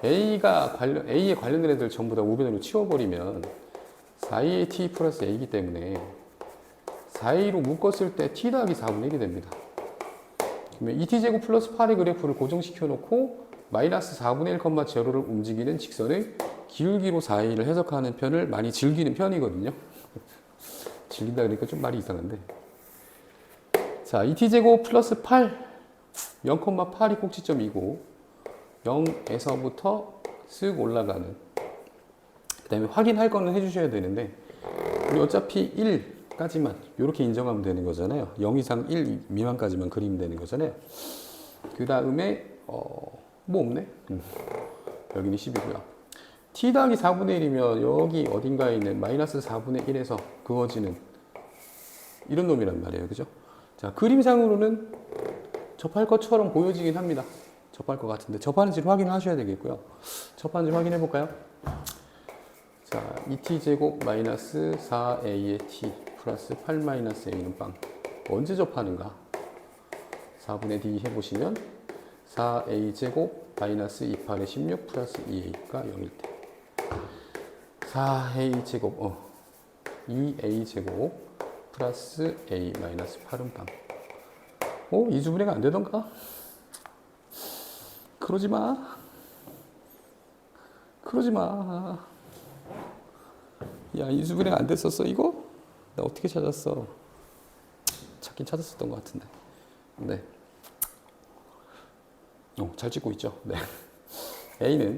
A에 관련된 애들 전부 다 우변으로 치워버리면 4a t 플러스 a이기 때문에 4a로 묶었을 때 t 더하기 4분의 1이 됩니다. 그러면 2t제곱 플러스 8의 그래프를 고정시켜 놓고 마이너스 4분의 1,0를 움직이는 직선의 기울기로 4a를 해석하는 편을 많이 즐기는 편이거든요. 즐긴다 그러니까 좀 말이 이상한데. 자, 2t제곱 플러스 8, 0,8이 꼭지점이고 0에서부터 쓱 올라가는, 그 다음에 확인할 거는 해주셔야 되는데, 우리 어차피 1까지만 이렇게 인정하면 되는 거잖아요. 0 이상 1 미만까지만 그리면 되는 거잖아요. 그 다음에 뭐 없네? 여기는 10이고요. t 더하기 4분의 1이면 여기 어딘가에 있는 마이너스 4분의 1에서 그어지는 이런 놈이란 말이에요. 그죠? 자, 그림상으로는 접할 것처럼 보여지긴 합니다. 접할 것 같은데 접하는지를 확인을 하셔야 되겠고요. 접하는지 확인해 볼까요? 자, 2t제곱 마이너스 4a의 t 플러스 8 마이너스 a는 빵. 언제 접하는가? 4분의 D 해보시면 4a제곱 마이너스 28의 16 플러스 2a가 0일 때 4a제곱 2a제곱 플러스 a 마이너스 8은 빵. 이주분해가 안 되던가? 그러지 마. 그러지 마. 야, 이주분해가 안 됐었어, 이거? 나 어떻게 찾았어? 찾긴 찾았었던 것 같은데. 네. 잘 찍고 있죠? 네. a는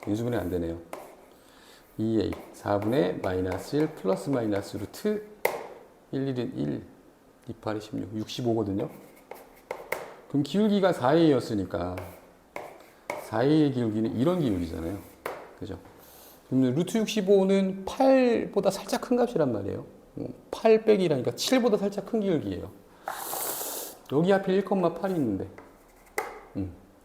이주분해 안 되네요. 2a 4분의 마이너스 1 플러스 마이너스 루트 1, 1은 1, 2, 8이 16, 65거든요. 그럼 기울기가 4a였으니까 4a의 기울기는 이런 기울기잖아요. 그죠? 그럼 루트 65는 8보다 살짝 큰 값이란 말이에요. 8 빼기라니까 7보다 살짝 큰 기울기예요. 여기 하필 1,8이 있는데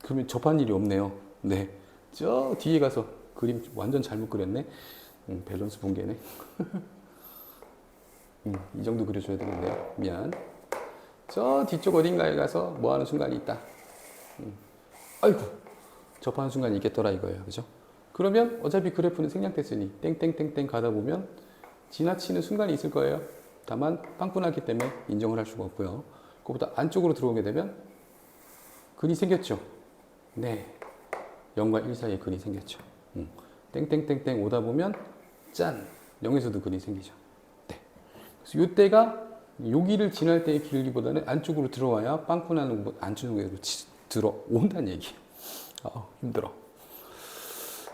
그러면 접한 일이 없네요. 네, 저 뒤에 가서 그림 완전 잘못 그렸네. 밸런스 붕괴네. 이 정도 그려줘야 되겠네요. 미안. 저 뒤쪽 어딘가에 가서 뭐 하는 순간이 있다. 아이고, 접하는 순간이 있겠더라 이거예요. 그죠? 그러면 어차피 그래프는 생략됐으니 땡땡땡땡 가다 보면 지나치는 순간이 있을 거예요. 다만 빵꾸났기 때문에 인정을 할 수가 없고요. 그보다 안쪽으로 들어오게 되면 근이 생겼죠. 네, 0과 1 사이에 근이 생겼죠. 땡땡땡땡 오다 보면 짠! 0에서도 근이 생기죠. 네. 그래서 이때가 여기를 지날 때의 기울기보다는 안쪽으로 들어와야 빵꾸나는 안쪽으로 들어온다는 얘기예요. 힘들어.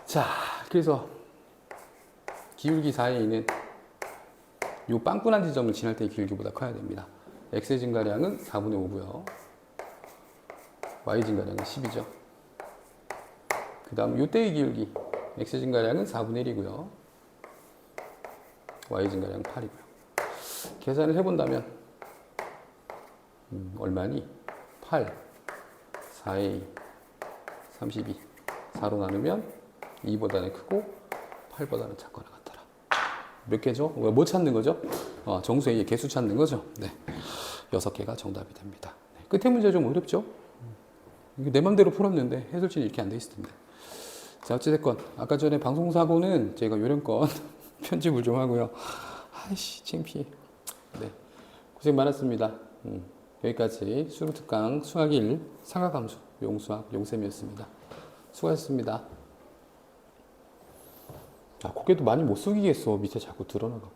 자, 그래서 기울기 4a는 이 빵꾸난 지점을 지날 때의 기울기보다 커야 됩니다. x의 증가량은 4분의 5고요. y 증가량은 10이죠. 그 다음 이때의 기울기 x의 증가량은 4분의 1이고요. y 증가량은 8이고요. 계산을 해본다면 얼마니? 8, 4a, 32 4로 나누면 2보다는 크고 8보다는 작거나 같더라. 몇 개죠? 뭐 찾는 거죠? 정수의 개수 찾는 거죠? 네, 6개가 정답이 됩니다. 네. 끝에 문제 좀 어렵죠? 이거 내 맘대로 풀었는데 해설지는 이렇게 안 돼 있을 텐데. 자, 어찌됐건 아까 전에 방송사고는 제가 요령껏 편집을 좀 하고요. 아이씨, 창피해. 네, 고생 많았습니다. 여기까지 수능특강 수학 1 상하함수 용수학 용쌤이었습니다. 수고하셨습니다. 고개도 많이 못 숙이겠어. 밑에 자꾸 드러나고.